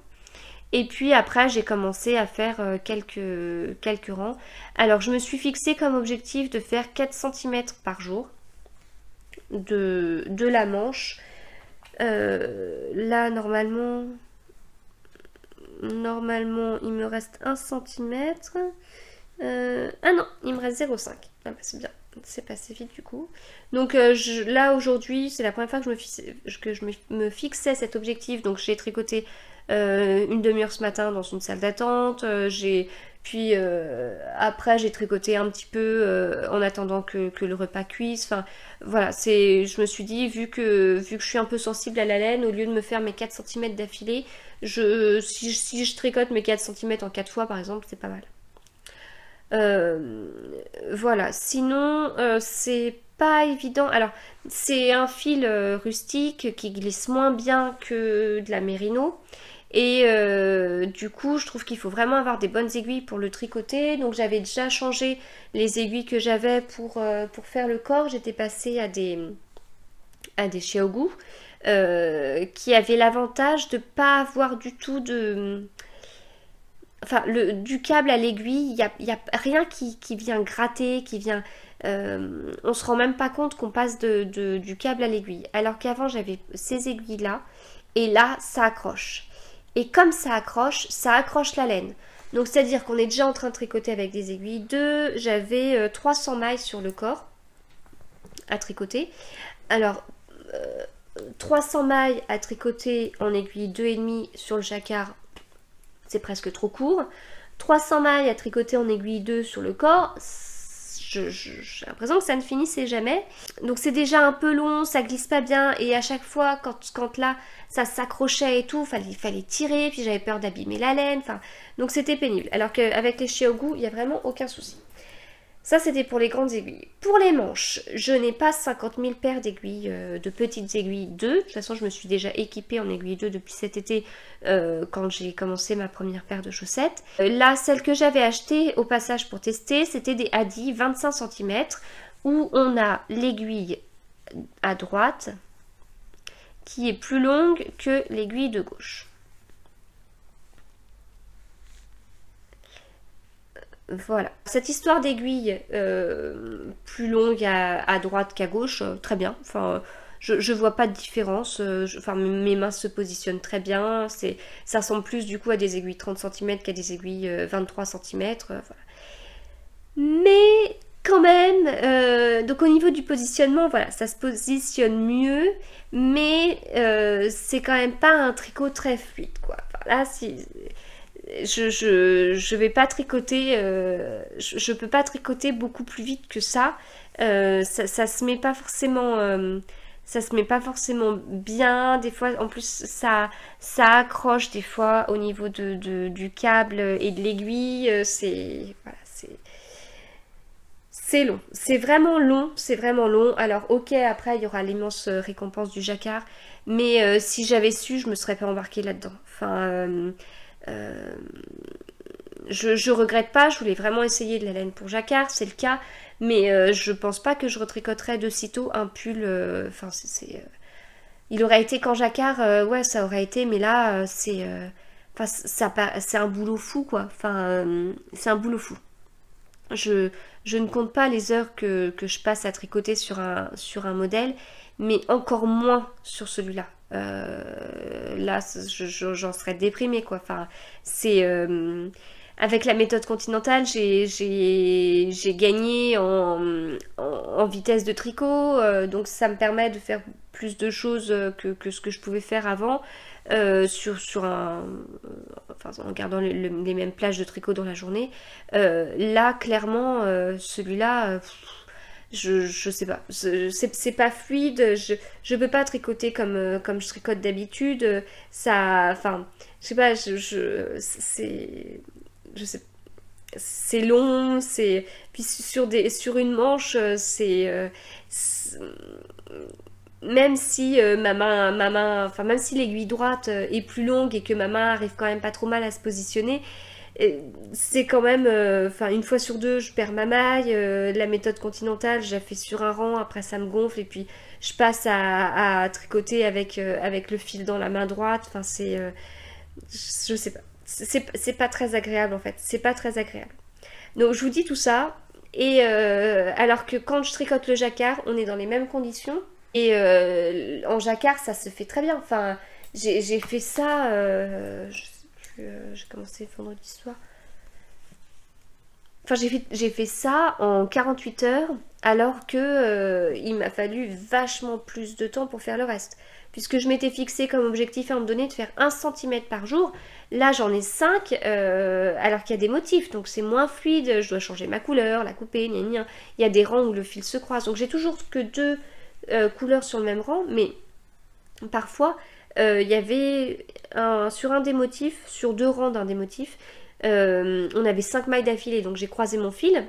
Et puis après j'ai commencé à faire quelques rangs. Alors je me suis fixé comme objectif de faire 4 cm par jour de la manche. Là normalement il me reste 1 cm. Ah non, il me reste 0,5. Ah bah c'est bien, c'est passé vite du coup. Donc là aujourd'hui c'est la première fois que je me fixais cet objectif. Donc j'ai tricoté une demi-heure ce matin dans une salle d'attente. Puis après j'ai tricoté un petit peu en attendant que le repas cuise. Enfin voilà, je me suis dit, vu que je suis un peu sensible à la laine, au lieu de me faire mes 4 cm d'affilée, si je tricote mes 4 cm en 4 fois par exemple, c'est pas mal. Voilà, sinon c'est pas évident. Alors c'est un fil rustique qui glisse moins bien que de la mérino. Et du coup je trouve qu'il faut vraiment avoir des bonnes aiguilles pour le tricoter. Donc j'avais déjà changé les aiguilles que j'avais pour faire le corps. J'étais passée à des Xiaogu qui avaient l'avantage de pas avoir du tout de... Enfin, du câble à l'aiguille, il n'y a rien qui vient gratter, qui vient... on se rend même pas compte qu'on passe du câble à l'aiguille. Alors qu'avant j'avais ces aiguilles là, et là ça accroche. Et comme ça accroche la laine. Donc c'est-à-dire qu'on est déjà en train de tricoter avec des aiguilles. J'avais 300 mailles sur le corps à tricoter. Alors 300 mailles à tricoter en aiguille 2,5 sur le jacquard, c'est presque trop court. 300 mailles à tricoter en aiguille 2 sur le corps, j'ai l'impression que ça ne finissait jamais. Donc c'est déjà un peu long, ça glisse pas bien, et à chaque fois quand là ça s'accrochait et tout, fallait tirer, puis j'avais peur d'abîmer la laine, enfin, donc c'était pénible. Alors qu'avec les Xiaogu, il n'y a vraiment aucun souci. Ça c'était pour les grandes aiguilles. Pour les manches, je n'ai pas 50 000 paires d'aiguilles, de petites aiguilles 2. De toute façon je me suis déjà équipée en aiguille 2 depuis cet été, quand j'ai commencé ma première paire de chaussettes. Là, celle que j'avais achetée au passage pour tester, c'était des Hadi 25 cm, où on a l'aiguille à droite qui est plus longue que l'aiguille de gauche. Voilà. Cette histoire d'aiguille plus longue à droite qu'à gauche, très bien. Enfin, je vois pas de différence. Enfin, mes mains se positionnent très bien. Ça ressemble plus du coup à des aiguilles 30 cm qu'à des aiguilles 23 cm. Voilà. Mais quand même, donc au niveau du positionnement, voilà, ça se positionne mieux, mais c'est quand même pas un tricot très fluide, quoi. Enfin, là, je vais pas tricoter, je peux pas tricoter beaucoup plus vite que ça. Ça se met pas forcément, ça se met pas forcément bien. Des fois, en plus, ça accroche des fois au niveau du câble et de l'aiguille. Voilà, c'est long. C'est vraiment long. C'est vraiment long. Alors, ok, après, il y aura l'immense récompense du jacquard. Mais si j'avais su, je me serais pas embarquée là-dedans. Enfin, euh, je regrette pas. Je voulais vraiment essayer de la laine pour jacquard. C'est le cas. Mais je pense pas que je retricoterais de sitôt un pull. Enfin, il aurait été quand jacquard, ouais, ça aurait été, mais là, enfin, c'est un boulot fou, quoi. Enfin, c'est un boulot fou. Je, je ne compte pas les heures que je passe à tricoter sur un modèle, mais encore moins sur celui-là. Là, j'en serais déprimée, quoi. Enfin, c'est avec la méthode continentale, j'ai gagné en vitesse de tricot, donc ça me permet de faire plus de choses que ce que je pouvais faire avant, enfin, en gardant les mêmes plages de tricot dans la journée. Là, clairement, celui-là, je sais pas, c'est pas fluide, je peux pas tricoter comme je tricote d'habitude, ça, enfin, je sais pas, je sais, c'est long, c'est, puis sur une manche, même si enfin même si l'aiguille droite est plus longue et que ma main arrive quand même pas trop mal à se positionner, c'est quand même, enfin une fois sur deux, je perds ma maille. La méthode continentale, je la fais sur un rang, après ça me gonfle et puis je passe à tricoter avec le fil dans la main droite. Enfin je sais pas, c'est pas très agréable en fait, c'est pas très agréable. Donc je vous dis tout ça. Et alors que quand je tricote le jacquard, on est dans les mêmes conditions. Et en jacquard, ça se fait très bien. Enfin, j'ai fait ça. Je sais plus, j'ai commencé vendredi soir. Enfin, j'ai fait ça en 48 heures, alors que il m'a fallu vachement plus de temps pour faire le reste. Puisque je m'étais fixé comme objectif à un moment donné de faire 1 cm par jour. Là, j'en ai 5, alors qu'il y a des motifs. Donc, c'est moins fluide. Je dois changer ma couleur, la couper, gna gna. Il y a des rangs où le fil se croise. Donc, j'ai toujours que 2 couleurs sur le même rang. Mais parfois, il y avait sur un des motifs, sur 2 rangs d'un des motifs, on avait 5 mailles d'affilée. Donc, j'ai croisé mon fil.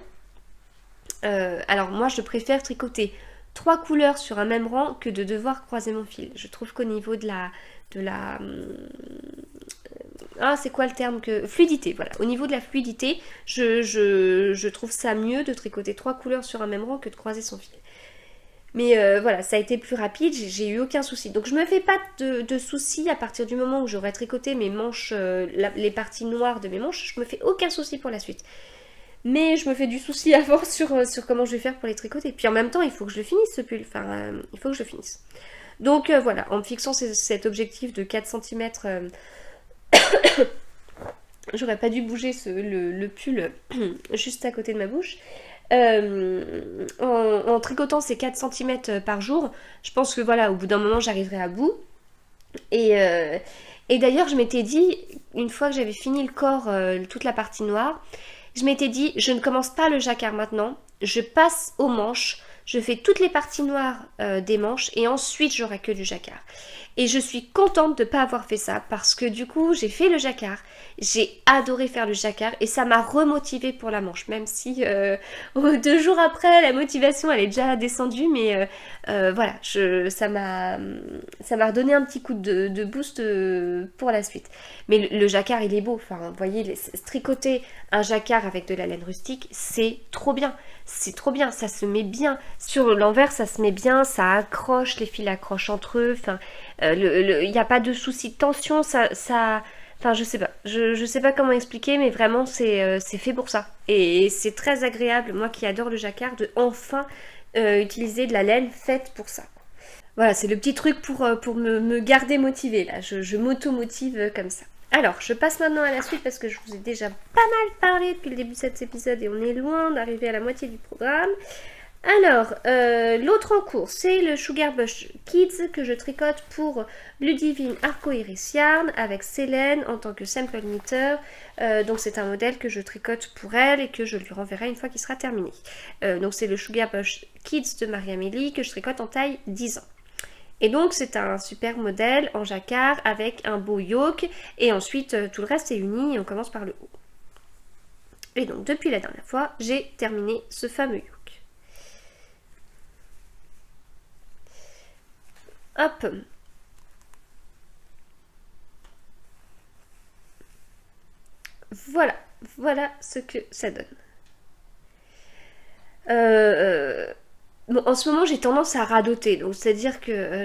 Alors, moi, je préfère tricoter 3 couleurs sur un même rang que de devoir croiser mon fil. Je trouve qu'au niveau de la ah, c'est quoi le terme que... Fluidité, voilà. Au niveau de la fluidité, je trouve ça mieux de tricoter 3 couleurs sur un même rang que de croiser son fil. Mais voilà, ça a été plus rapide, j'ai eu aucun souci. Donc je me fais pas de soucis à partir du moment où j'aurai tricoté mes manches, les parties noires de mes manches, je me fais aucun souci pour la suite. Mais je me fais du souci avant sur comment je vais faire pour les tricoter. Puis en même temps, il faut que je le finisse ce pull. Enfin, il faut que je le finisse. Donc voilà, en me fixant cet objectif de 4 cm, j'aurais pas dû bouger le pull juste à côté de ma bouche. En tricotant ces 4 cm par jour, je pense que voilà, au bout d'un moment, j'arriverai à bout. Et d'ailleurs, je m'étais dit, une fois que j'avais fini le corps, toute la partie noire, je m'étais dit, je ne commence pas le jacquard maintenant, je passe aux manches, je fais toutes les parties noires des manches et ensuite j'aurai que du jacquard. Et je suis contente de ne pas avoir fait ça parce que du coup j'ai fait le jacquard, j'ai adoré faire le jacquard et ça m'a remotivée pour la manche, même si 2 jours après la motivation elle est déjà descendue, mais voilà, ça m'a redonné un petit coup de boost pour la suite. Mais le jacquard il est beau, enfin vous voyez, tricoter un jacquard avec de la laine rustique c'est trop bien. C'est trop bien, ça se met bien. Sur l'envers, ça se met bien, ça accroche, les fils accrochent entre eux. Enfin, il n'y a pas de souci de tension, enfin, je sais pas. Je sais pas comment expliquer, mais vraiment, c'est fait pour ça. Et c'est très agréable, moi qui adore le jacquard, de enfin utiliser de la laine faite pour ça. Voilà, c'est le petit truc pour me garder motivée, là. Je m'auto-motive comme ça. Alors, je passe maintenant à la suite parce que je vous ai déjà pas mal parlé depuis le début de cet épisode et on est loin d'arriver à la moitié du programme. Alors, l'autre en cours, c'est le Sugar Bush Kids que je tricote pour Ludivine Arcoiris Yarn avec Célène en tant que sample knitter. Donc c'est un modèle que je tricote pour elle et que je lui renverrai une fois qu'il sera terminé. Donc c'est le Sugar Bush Kids de Marie-Amélie que je tricote en taille 10 ans. Et donc c'est un super modèle en jacquard avec un beau yoke et ensuite tout le reste est uni et on commence par le haut. Et donc depuis la dernière fois, j'ai terminé ce fameux yoke. Hop. Voilà, voilà ce que ça donne. Bon, en ce moment, j'ai tendance à radoter, donc c'est-à-dire que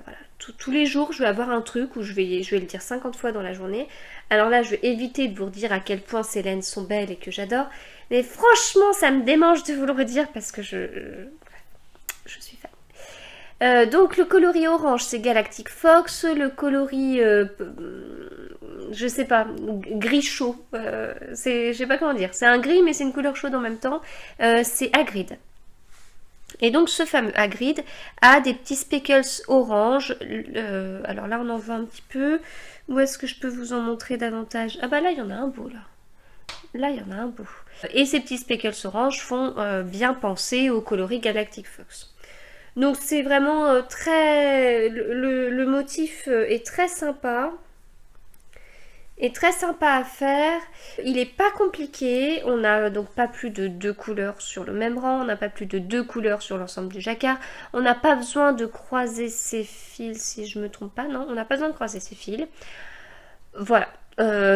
voilà, tous les jours, je vais avoir un truc où je vais le dire 50 fois dans la journée. Alors là, je vais éviter de vous redire à quel point ces laines sont belles et que j'adore, mais franchement, ça me démange de vous le redire parce que je suis fan. Donc le coloris orange, c'est Galactic Fox, le coloris, je sais pas, gris chaud, je sais pas comment dire, c'est un gris mais c'est une couleur chaude en même temps, c'est Hagrid. Et donc ce fameux Hagrid a des petits speckles orange. Alors là on en voit un petit peu. Où est-ce que je peux vous en montrer davantage? Ah bah là il y en a un beau là. Là il y en a un beau. Et ces petits speckles orange font bien penser au coloris Galactic Fox. Donc c'est vraiment très... Le motif est très sympa. Est très sympa à faire, il est pas compliqué, on n'a donc pas plus de 2 couleurs sur le même rang, on n'a pas plus de 2 couleurs sur l'ensemble du jacquard, on n'a pas besoin de croiser ses fils si je me trompe pas, non, on n'a pas besoin de croiser ses fils. Voilà,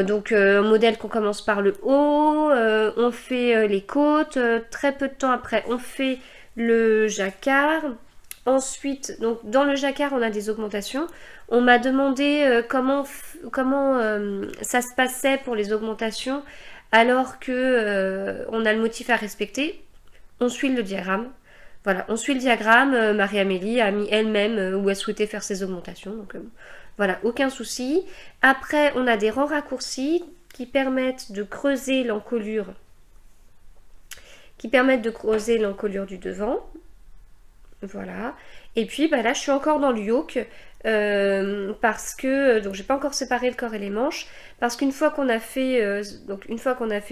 donc un modèle qu'on commence par le haut, on fait les côtes, très peu de temps après on fait le jacquard. Ensuite, donc dans le jacquard, on a des augmentations. On m'a demandé comment ça se passait pour les augmentations alors que on a le motif à respecter. On suit le diagramme. Voilà, on suit le diagramme. Marie-Amélie a mis elle-même où elle souhaitait faire ses augmentations. Donc voilà, aucun souci. Après, on a des rangs raccourcis qui permettent de creuser l'encolure du devant. Voilà. Et puis bah là je suis encore dans le yoke parce que donc j'ai pas encore séparé le corps et les manches parce qu'une fois qu'on a fait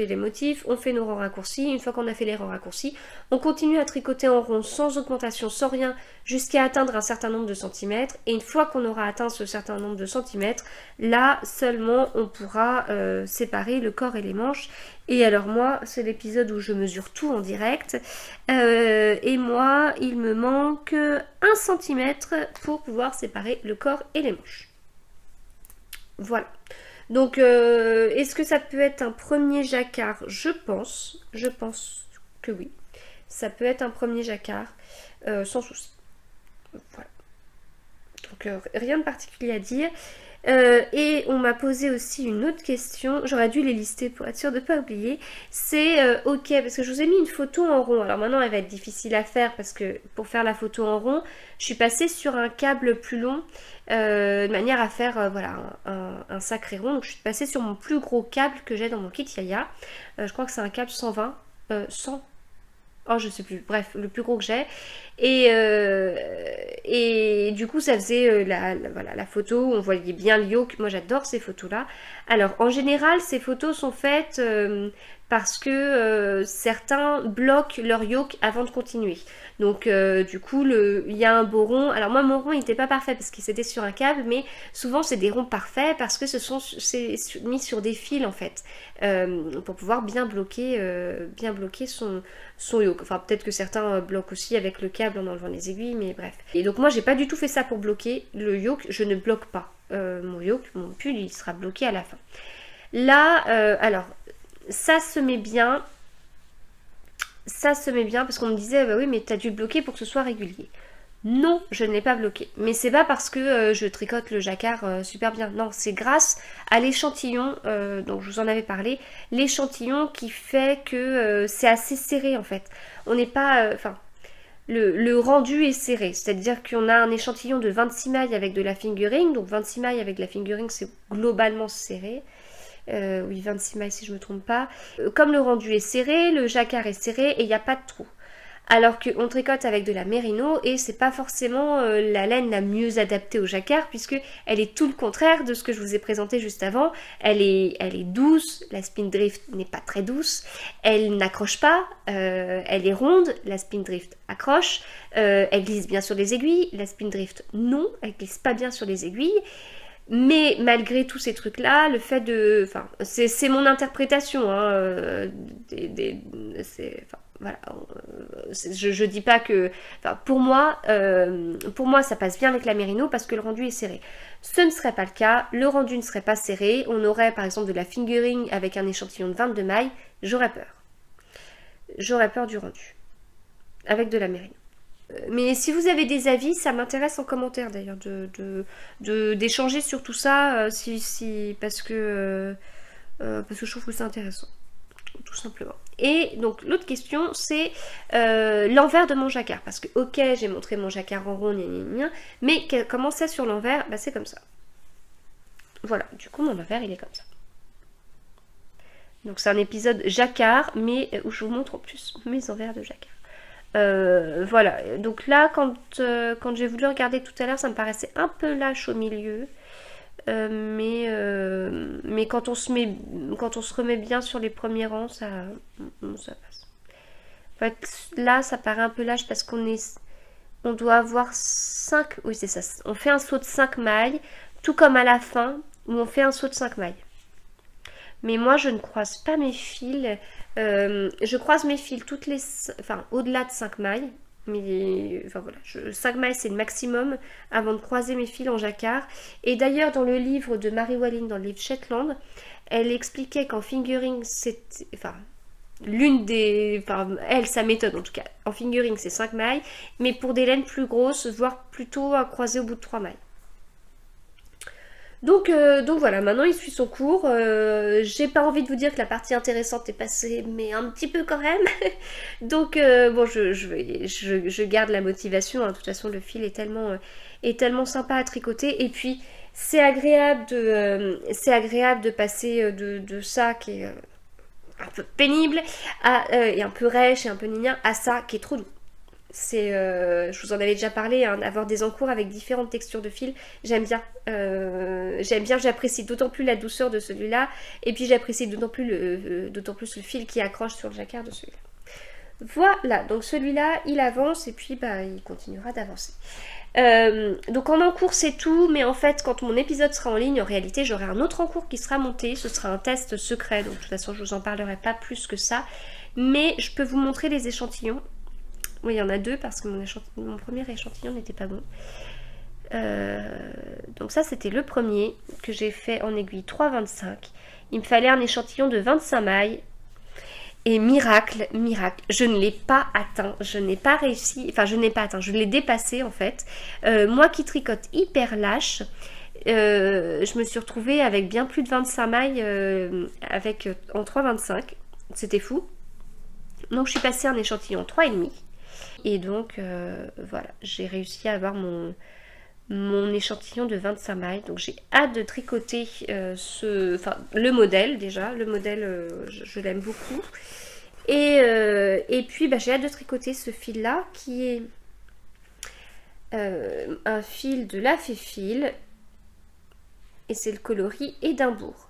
les motifs, on fait nos rangs raccourcis. Une fois qu'on a fait les rangs raccourcis, on continue à tricoter en rond sans augmentation, sans rien, jusqu'à atteindre un certain nombre de centimètres. Et une fois qu'on aura atteint ce certain nombre de centimètres, là seulement on pourra séparer le corps et les manches. Et alors moi, c'est l'épisode où je mesure tout en direct. Et moi, il me manque 1 centimètre pour pouvoir séparer le corps et les manches. Voilà. Donc, est-ce que ça peut être un premier jacquard? Je pense que oui. Ça peut être un premier jacquard, sans souci. Voilà. Donc, rien de particulier à dire. Et on m'a posé aussi une autre question, j'aurais dû les lister pour être sûre de ne pas oublier, c'est ok, parce que je vous ai mis une photo en rond, alors maintenant elle va être difficile à faire parce que pour faire la photo en rond, je suis passée sur un câble plus long, de manière à faire voilà, un sacré rond, donc je suis passée sur mon plus gros câble que j'ai dans mon kit Yaya, je crois que c'est un câble 120, 100. Oh, je sais plus. Bref, le plus gros que j'ai. Et du coup, ça faisait voilà, la photo où on voyait bien le yoke. Moi, j'adore ces photos-là. Alors, en général, ces photos sont faites parce que certains bloquent leur yoke avant de continuer. Donc, du coup, il y a un beau rond. Alors, moi, mon rond, il n'était pas parfait parce qu'il était sur un câble, mais souvent, c'est des ronds parfaits parce que c'est mis sur des fils, en fait, pour pouvoir bien bloquer son yoke. Enfin, peut-être que certains bloquent aussi avec le câble en enlevant les aiguilles, mais bref. Et donc, moi, j'ai pas du tout fait ça pour bloquer le yoke. Je ne bloque pas mon yoke. Mon pull, il sera bloqué à la fin. Là, alors, ça se met bien. Ça se met bien parce qu'on me disait, bah oui, mais t'as dû le bloquer pour que ce soit régulier. Non, je ne l'ai pas bloqué. Mais c'est pas parce que je tricote le jacquard super bien. Non, c'est grâce à l'échantillon, donc je vous en avais parlé, l'échantillon qui fait que c'est assez serré en fait. On n'est pas... Enfin, le rendu est serré, c'est-à-dire qu'on a un échantillon de 26 mailles avec de la fingering, donc 26 mailles avec de la fingering c'est globalement serré. Oui, 26 mailles si je ne me trompe pas. Comme le rendu est serré, le jacquard est serré et il n'y a pas de trou. alors qu'on tricote avec de la mérino et c'est pas forcément la laine la mieux adaptée au jacquard puisque elle est tout le contraire de ce que je vous ai présenté juste avant. Elle est douce, la Spindrift n'est pas très douce, elle n'accroche pas, elle est ronde, la Spindrift accroche, elle glisse bien sur les aiguilles, la Spindrift non, elle glisse pas bien sur les aiguilles. Mais malgré tous ces trucs-là, le fait de... Enfin, c'est mon interprétation, hein, voilà, je dis pas que... Enfin, pour moi, ça passe bien avec la mérino parce que le rendu est serré. Ce ne serait pas le cas, le rendu ne serait pas serré. On aurait par exemple de la fingering avec un échantillon de 22 mailles, j'aurais peur. J'aurais peur du rendu avec de la mérino. Mais si vous avez des avis, ça m'intéresse en commentaire d'ailleurs d'échanger sur tout ça, parce que je trouve que c'est intéressant, tout simplement. Et donc l'autre question c'est l'envers de mon jacquard, parce que ok j'ai montré mon jacquard en rond, mais comment c'est sur l'envers? Bah c'est comme ça. Voilà, du coup mon envers il est comme ça. Donc c'est un épisode jacquard, mais où je vous montre en plus mes envers de jacquard. Voilà, donc là quand j'ai voulu regarder tout à l'heure ça me paraissait un peu lâche au milieu, mais quand on se remet bien sur les premiers rangs ça passe. En fait là ça paraît un peu lâche parce qu'on doit avoir 5, oui c'est ça, on fait un saut de 5 mailles, tout comme à la fin où on fait un saut de 5 mailles. Mais moi je ne croise pas mes fils, je croise mes fils au-delà de 5 mailles, mais enfin voilà, 5 mailles c'est le maximum avant de croiser mes fils en jacquard. Et d'ailleurs dans le livre de Marie Walling, dans le livre Shetland, elle expliquait qu'en fingering c'était, sa méthode en tout cas, en fingering c'est 5 mailles, mais pour des laines plus grosses, voire plutôt à croiser au bout de 3 mailles. Donc voilà, maintenant il suit son cours. J'ai pas envie de vous dire que la partie intéressante est passée, mais un petit peu quand même. Donc bon, je garde la motivation, hein. De toute façon le fil est tellement sympa à tricoter. Et puis c'est agréable de passer de ça qui est un peu pénible, et un peu rêche et un peu nina, à ça qui est trop doux. Je vous en avais déjà parlé, hein, avoir des encours avec différentes textures de fil, j'aime bien, j'apprécie d'autant plus la douceur de celui-là, et puis j'apprécie d'autant plus le fil qui accroche sur le jacquard de celui-là. Voilà, donc celui-là il avance et puis il continuera d'avancer. Donc en encours c'est tout, mais en fait quand mon épisode sera en ligne, en réalité j'aurai un autre encours qui sera monté, ce sera un test secret, donc de toute façon je vous en parlerai pas plus que ça, mais je peux vous montrer les échantillons. Oui, il y en a 2 parce que mon premier échantillon n'était pas bon. Donc ça c'était le premier que j'ai fait en aiguille 3,25. Il me fallait un échantillon de 25 mailles. Et miracle, je ne l'ai pas atteint. Je n'ai pas réussi, enfin je n'ai pas atteint, je l'ai dépassé en fait. Moi qui tricote hyper lâche, je me suis retrouvée avec bien plus de 25 mailles en 3,25. C'était fou. Donc je suis passée à un échantillon 3,5. Et donc voilà, j'ai réussi à avoir mon échantillon de 25 mailles. Donc j'ai hâte de tricoter le modèle déjà. Le modèle, je l'aime beaucoup. Et puis j'ai hâte de tricoter ce fil là qui est un fil de la Féfil. Et c'est le coloris Édimbourg.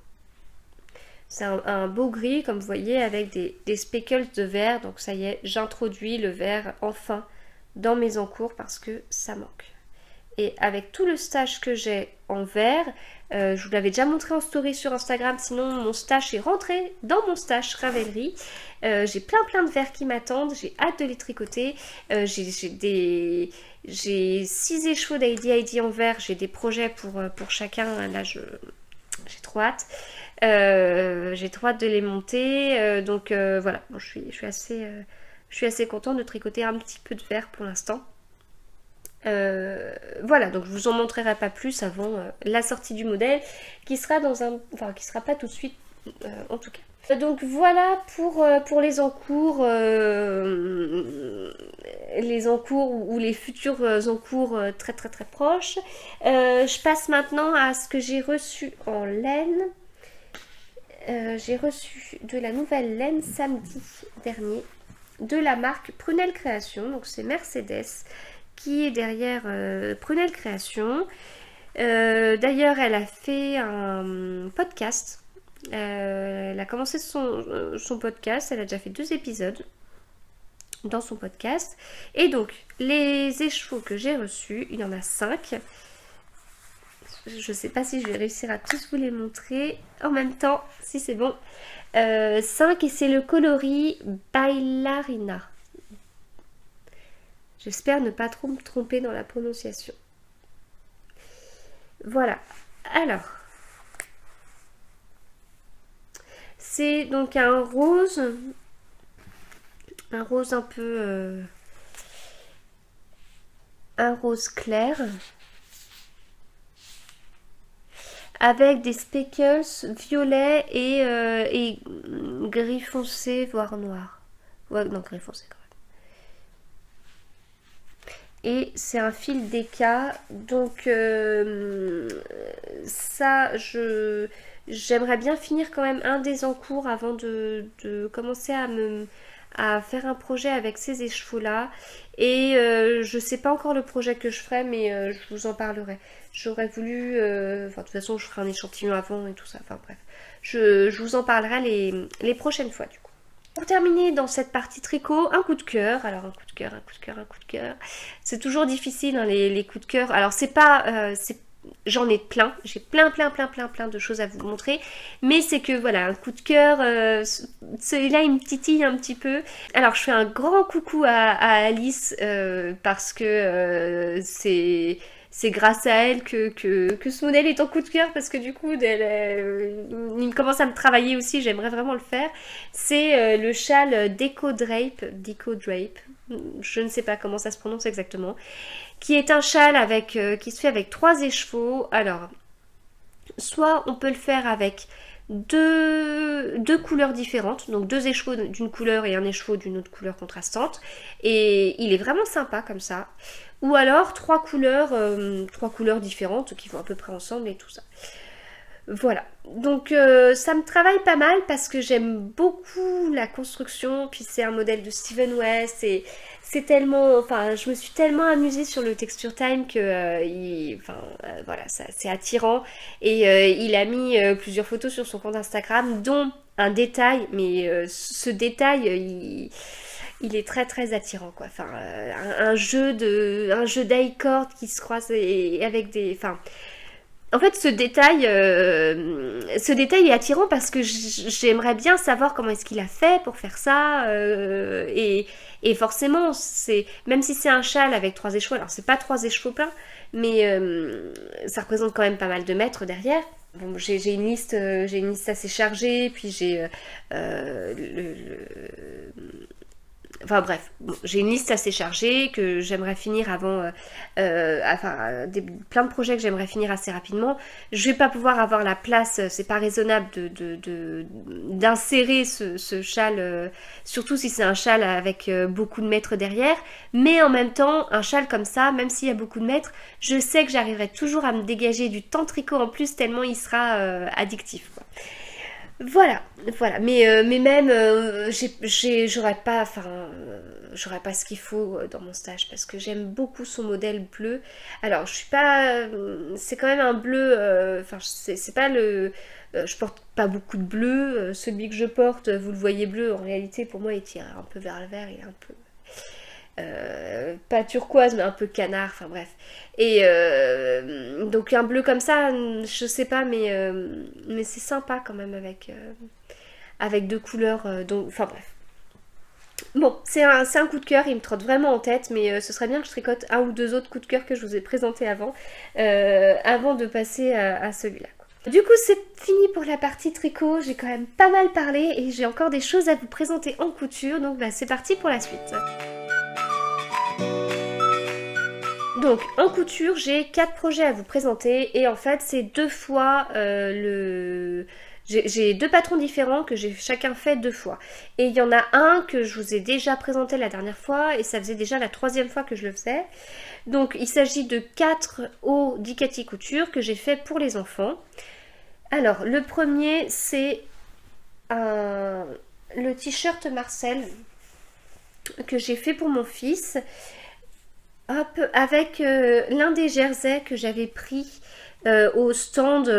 C'est un beau gris, comme vous voyez, avec des speckles de vert. Donc ça y est, j'introduis le vert enfin dans mes encours parce que ça manque. Et avec tout le stash que j'ai en vert, je vous l'avais déjà montré en story sur Instagram, sinon mon stash est rentré dans mon stash Ravelry. J'ai plein de verres qui m'attendent, j'ai hâte de les tricoter. J'ai 6 écheveaux d'Heidi en vert, j'ai des projets pour chacun. Là, j'ai trop hâte. J'ai trop hâte de les monter. Donc voilà, bon, je suis assez contente de tricoter un petit peu de vert pour l'instant. Voilà, donc je vous en montrerai pas plus avant la sortie du modèle qui sera qui sera pas tout de suite en tout cas. Donc voilà pour les encours ou les futurs encours très proches. Je passe maintenant à ce que j'ai reçu en laine. J'ai reçu de la nouvelle laine samedi dernier. de la marque Prunelle Création. Donc c'est Mercedes qui est derrière Prunelle Création. D'ailleurs, elle a fait un podcast. Elle a commencé son podcast, elle a déjà fait 2 épisodes dans son podcast. Et donc, les échevaux que j'ai reçus, il y en a 5. Je sais pas si je vais réussir à tous vous les montrer en même temps, si c'est bon. 5 et c'est le coloris Bailarina. J'espère ne pas trop me tromper dans la prononciation. Voilà. Alors, c'est donc un rose un peu... un rose clair. Avec des speckles violets et gris foncé, voire noir. Ouais, non, gris foncé quand même. Et c'est un fil DK, donc ça, j'aimerais bien finir quand même un des encours avant de commencer à faire un projet avec ces écheveaux-là. Et je sais pas encore le projet que je ferai, mais je vous en parlerai. J'aurais voulu... Enfin, de toute façon, je ferai un échantillon avant et tout ça. Enfin, bref. Je vous en parlerai les prochaines fois, du coup. Pour terminer dans cette partie tricot, un coup de cœur. Alors, un coup de cœur, un coup de cœur, un coup de cœur. C'est toujours difficile, hein, les coups de cœur. Alors, c'est pas... j'en ai plein. J'ai plein de choses à vous montrer. Mais c'est que, voilà, un coup de cœur, celui-là, il me titille un petit peu. Alors, je fais un grand coucou à Alice parce que c'est grâce à elle que ce modèle est en coup de cœur parce que du coup, il commence à me travailler aussi, j'aimerais vraiment le faire. C'est le châle Deco Drape, je ne sais pas comment ça se prononce exactement, qui est un châle qui se fait avec 3 écheveaux. Alors, soit on peut le faire avec deux couleurs différentes, donc 2 écheveaux d'une couleur et un écheveau d'une autre couleur contrastante, et il est vraiment sympa comme ça. Ou alors 3 couleurs différentes qui vont à peu près ensemble et tout ça. Voilà, donc ça me travaille pas mal parce que j'aime beaucoup la construction, puis c'est un modèle de Steven West et c'est tellement, enfin je me suis tellement amusée sur le Texture Time que voilà, c'est attirant et il a mis plusieurs photos sur son compte Instagram dont un détail, mais ce détail il est très attirant quoi. Enfin un jeu d'high-cord qui se croise et avec des, enfin en fait, ce détail est attirant parce que j'aimerais bien savoir comment est-ce qu'il a fait pour faire ça. Et forcément, même si c'est un châle avec 3 écheveaux, alors c'est pas 3 écheveaux pleins, mais ça représente quand même pas mal de mètres derrière. Bon, j'ai une liste assez chargée, puis j'ai enfin bref, j'ai une liste assez chargée que j'aimerais finir avant, plein de projets que j'aimerais finir assez rapidement. Je vais pas pouvoir avoir la place, c'est pas raisonnable d'insérer ce châle, surtout si c'est un châle avec beaucoup de mètres derrière. Mais en même temps, un châle comme ça, même s'il y a beaucoup de mètres, je sais que j'arriverai toujours à me dégager du temps tricot en plus tellement il sera addictif, quoi. Voilà, mais même j'aurais pas ce qu'il faut dans mon stage parce que j'aime beaucoup son modèle bleu. Alors je suis pas, c'est quand même un bleu, enfin c'est pas je porte pas beaucoup de bleu. Celui que je porte, vous le voyez bleu, en réalité pour moi il tire un peu vers le vert, il est un peu pas turquoise mais un peu canard, enfin bref. Et donc un bleu comme ça, je sais pas, mais c'est sympa quand même avec 2 couleurs, donc enfin bref. Bon, c'est un coup de cœur, il me trotte vraiment en tête, mais ce serait bien que je tricote un ou 2 autres coups de cœur que je vous ai présentés avant de passer à celui-là. Du coup, c'est fini pour la partie tricot, j'ai quand même pas mal parlé et j'ai encore des choses à vous présenter en couture, donc bah, c'est parti pour la suite. Donc en couture, j'ai 4 projets à vous présenter et en fait c'est 2 fois J'ai 2 patrons différents que j'ai chacun fait 2 fois. Et il y en a un que je vous ai déjà présenté la dernière fois et ça faisait déjà la 3e fois que je le faisais. Donc il s'agit de 4 hauts d'Icati Couture que j'ai fait pour les enfants. Alors le premier c'est le t-shirt Marcel. que j'ai fait pour mon fils. Hop, avec l'un des jerseys que j'avais pris au stand,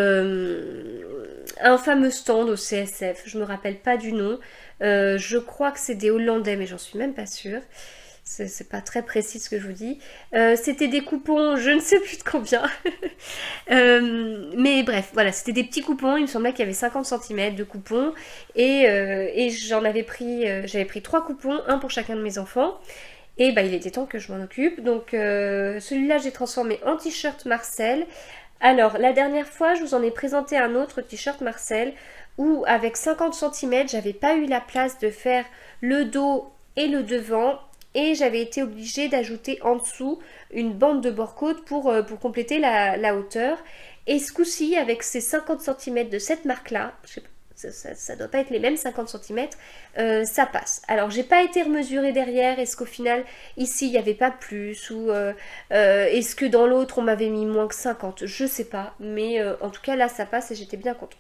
un fameux stand au CSF, je me rappelle pas du nom. Je crois que c'est des Hollandais, mais j'en suis même pas sûre. C'est pas très précis ce que je vous dis. C'était des coupons, je ne sais plus de combien. Mais bref, voilà, c'était des petits coupons. Il me semblait qu'il y avait 50 cm de coupons. Et j'avais pris 3 coupons, un pour chacun de mes enfants. Et bah, il était temps que je m'en occupe. Donc celui-là, j'ai transformé en t-shirt Marcel. Alors, la dernière fois, je vous en ai présenté un autre t-shirt Marcel où, avec 50 cm, j'avais pas eu la place de faire le dos et le devant. Et j'avais été obligée d'ajouter en dessous une bande de bord-côte pour compléter la hauteur. Et ce coup-ci, avec ces 50 cm de cette marque-là, je sais pas, ça doit pas être les mêmes 50 cm, ça passe. Alors j'ai pas été remesurée derrière, est-ce qu'au final ici il n'y avait pas plus, ou est-ce que dans l'autre on m'avait mis moins que 50, je sais pas, mais en tout cas là ça passe et j'étais bien contente.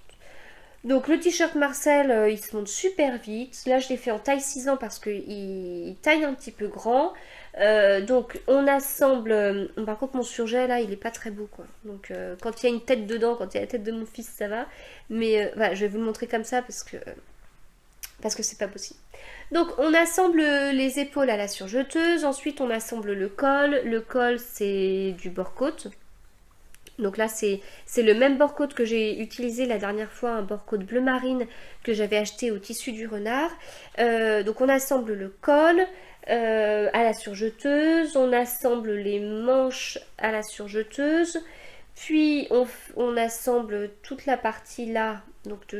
Donc le t-shirt Marcel, il se monte super vite. Là je l'ai fait en taille 6 ans parce qu'il taille un petit peu grand. Donc on assemble, par contre mon surjet là il est pas très beau quoi. Donc quand il y a une tête dedans, quand il y a la tête de mon fils ça va. Mais voilà, je vais vous le montrer comme ça parce que c'est pas possible. Donc on assemble les épaules à la surjeteuse, ensuite on assemble le col. Le col c'est du bord-côte. Donc là c'est le même bord-côte que j'ai utilisé la dernière fois, un bord-côte bleu marine que j'avais acheté au tissu du renard. Donc on assemble le col à la surjeteuse, on assemble les manches à la surjeteuse, puis on assemble toute la partie là, donc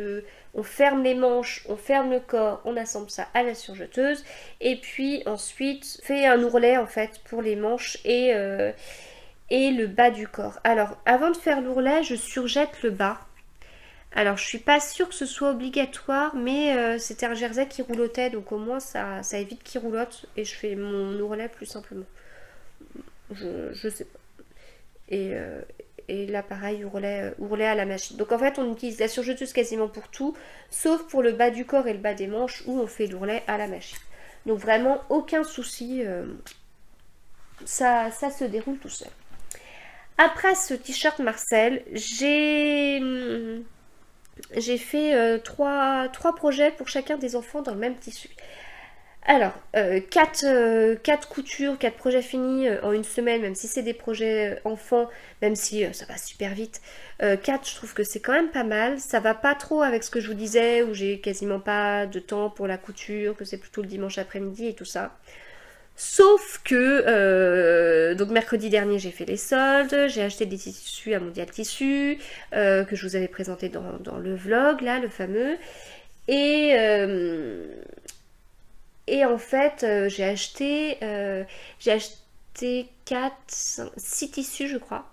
on ferme les manches, on ferme le corps, on assemble ça à la surjeteuse, et puis ensuite fait un ourlet en fait pour les manches et le bas du corps. Alors, avant de faire l'ourlet, je surjette le bas. Alors, je suis pas sûre que ce soit obligatoire, mais c'était un jersey qui roulotait, donc au moins ça évite qu'il roulotte et je fais mon ourlet plus simplement. Je sais pas. Et là, pareil, ourlet à la machine. Donc en fait, on utilise la surjeteuse quasiment pour tout, sauf pour le bas du corps et le bas des manches où on fait l'ourlet à la machine. Donc vraiment, aucun souci, ça se déroule tout seul. Après ce t-shirt Marcel, j'ai fait trois projets pour chacun des enfants dans le même tissu. Alors, 4 coutures, 4 projets finis en une semaine, même si c'est des projets enfants, même si ça va super vite. 4, je trouve que c'est quand même pas mal. Ça va pas trop avec ce que je vous disais, où j'ai quasiment pas de temps pour la couture, que c'est plutôt le dimanche après-midi et tout ça. Sauf que, donc mercredi dernier j'ai fait les soldes, j'ai acheté des tissus à Mondial Tissu, que je vous avais présenté dans le vlog, là, le fameux. Et en fait, j'ai acheté 6 tissus je crois.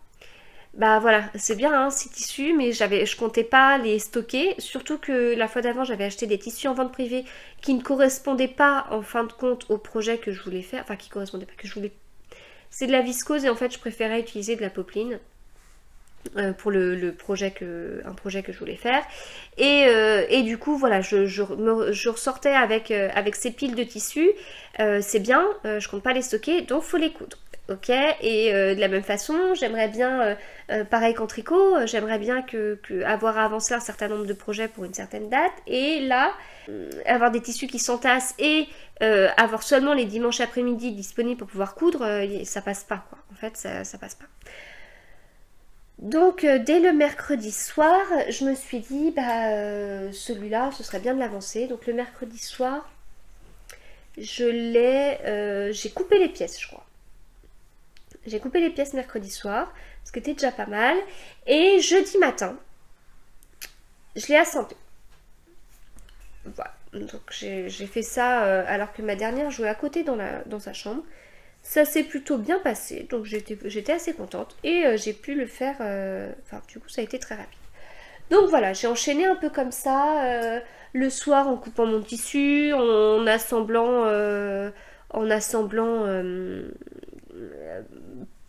Bah voilà, c'est bien, hein, 6 tissus, mais je comptais pas les stocker. Surtout que la fois d'avant, j'avais acheté des tissus en vente privée qui ne correspondaient pas, en fin de compte, au projet que je voulais faire. Enfin, qui correspondaient pas, que je voulais... C'est de la viscose et en fait, je préférais utiliser de la popeline pour un projet que je voulais faire. Et du coup, voilà, je ressortais avec ces piles de tissus. C'est bien, je compte pas les stocker, donc faut les coudre. Ok, et de la même façon, j'aimerais bien, pareil qu'en tricot, j'aimerais bien avoir avancé un certain nombre de projets pour une certaine date, et là, avoir des tissus qui s'entassent et avoir seulement les dimanches après-midi disponibles pour pouvoir coudre, ça passe pas, quoi. En fait, ça passe pas. Donc, dès le mercredi soir, je me suis dit, bah, celui-là, ce serait bien de l'avancer. Donc, le mercredi soir, j'ai coupé les pièces, je crois. J'ai coupé les pièces mercredi soir, ce qui était déjà pas mal. Et jeudi matin, je l'ai assemblé. Voilà. Donc j'ai fait ça alors que ma dernière jouait à côté dans sa chambre. Ça s'est plutôt bien passé, donc j'étais assez contente. Et j'ai pu le faire, enfin du coup ça a été très rapide. Donc voilà, j'ai enchaîné un peu comme ça, le soir en coupant mon tissu, en assemblant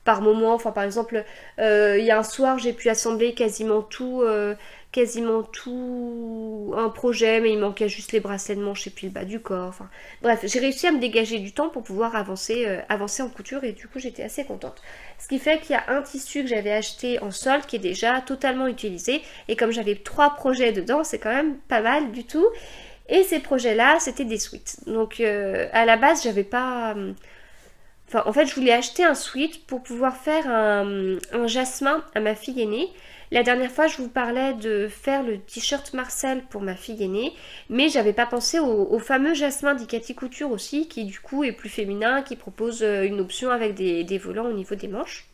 par moment. Enfin par exemple, il y a un soir j'ai pu assembler quasiment tout un projet, mais il manquait juste les bracelets de manche et puis le bas du corps. Enfin bref, j'ai réussi à me dégager du temps pour pouvoir avancer en couture et du coup j'étais assez contente. Ce qui fait qu'il y a un tissu que j'avais acheté en solde qui est déjà totalement utilisé et comme j'avais 3 projets dedans, c'est quand même pas mal du tout. Et ces projets-là, c'était des sweats. Donc à la base, j'avais pas... Enfin, en fait, je voulais acheter un sweat pour pouvoir faire un jasmin à ma fille aînée. La dernière fois, je vous parlais de faire le t-shirt Marcel pour ma fille aînée, mais j'avais pas pensé au fameux jasmin d'Icati Couture aussi, qui du coup est plus féminin, qui propose une option avec des volants au niveau des manches.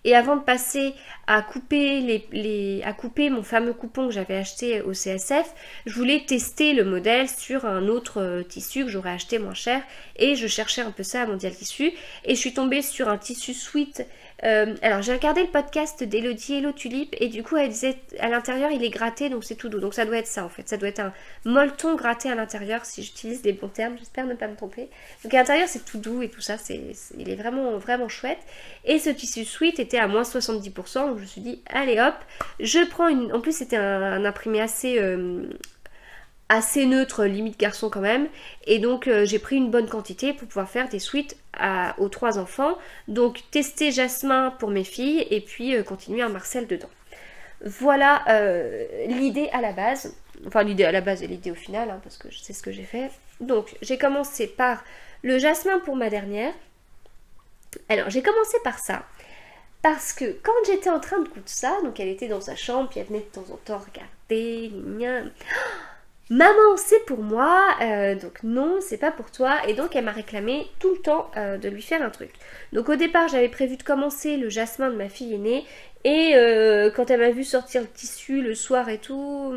Et avant de passer à couper, à couper mon fameux coupon que j'avais acheté au CSF, je voulais tester le modèle sur un autre tissu que j'aurais acheté moins cher. Et je cherchais un peu ça à Mondial Tissu. Et je suis tombée sur un tissu sweat. Alors j'ai regardé le podcast d'Elodie Hello Tulipe et du coup elle disait à l'intérieur il est gratté donc c'est tout doux. Donc ça doit être ça en fait. Ça doit être un molleton gratté à l'intérieur si j'utilise les bons termes. J'espère ne pas me tromper. Donc à l'intérieur c'est tout doux et tout ça. Il est vraiment, vraiment chouette. Et ce tissu sweat était à moins 70%, donc je me suis dit allez hop, je prends une... En plus c'était un imprimé assez neutre, limite garçon quand même, et donc j'ai pris une bonne quantité pour pouvoir faire des sweats aux 3 enfants, donc tester Jasmin pour mes filles, et puis continuer un Marcel dedans. Voilà l'idée à la base, enfin l'idée à la base et l'idée au final, hein, parce que c'est ce que j'ai fait. Donc j'ai commencé par le Jasmin pour ma dernière. Alors j'ai commencé par ça, parce que quand j'étais en train de coudre ça, donc elle était dans sa chambre, puis elle venait de temps en temps regarder, gna. Maman, c'est pour moi, donc non, c'est pas pour toi, et donc elle m'a réclamé tout le temps de lui faire un truc. Donc au départ, j'avais prévu de commencer le jasmin de ma fille aînée, et quand elle m'a vu sortir le tissu le soir et tout,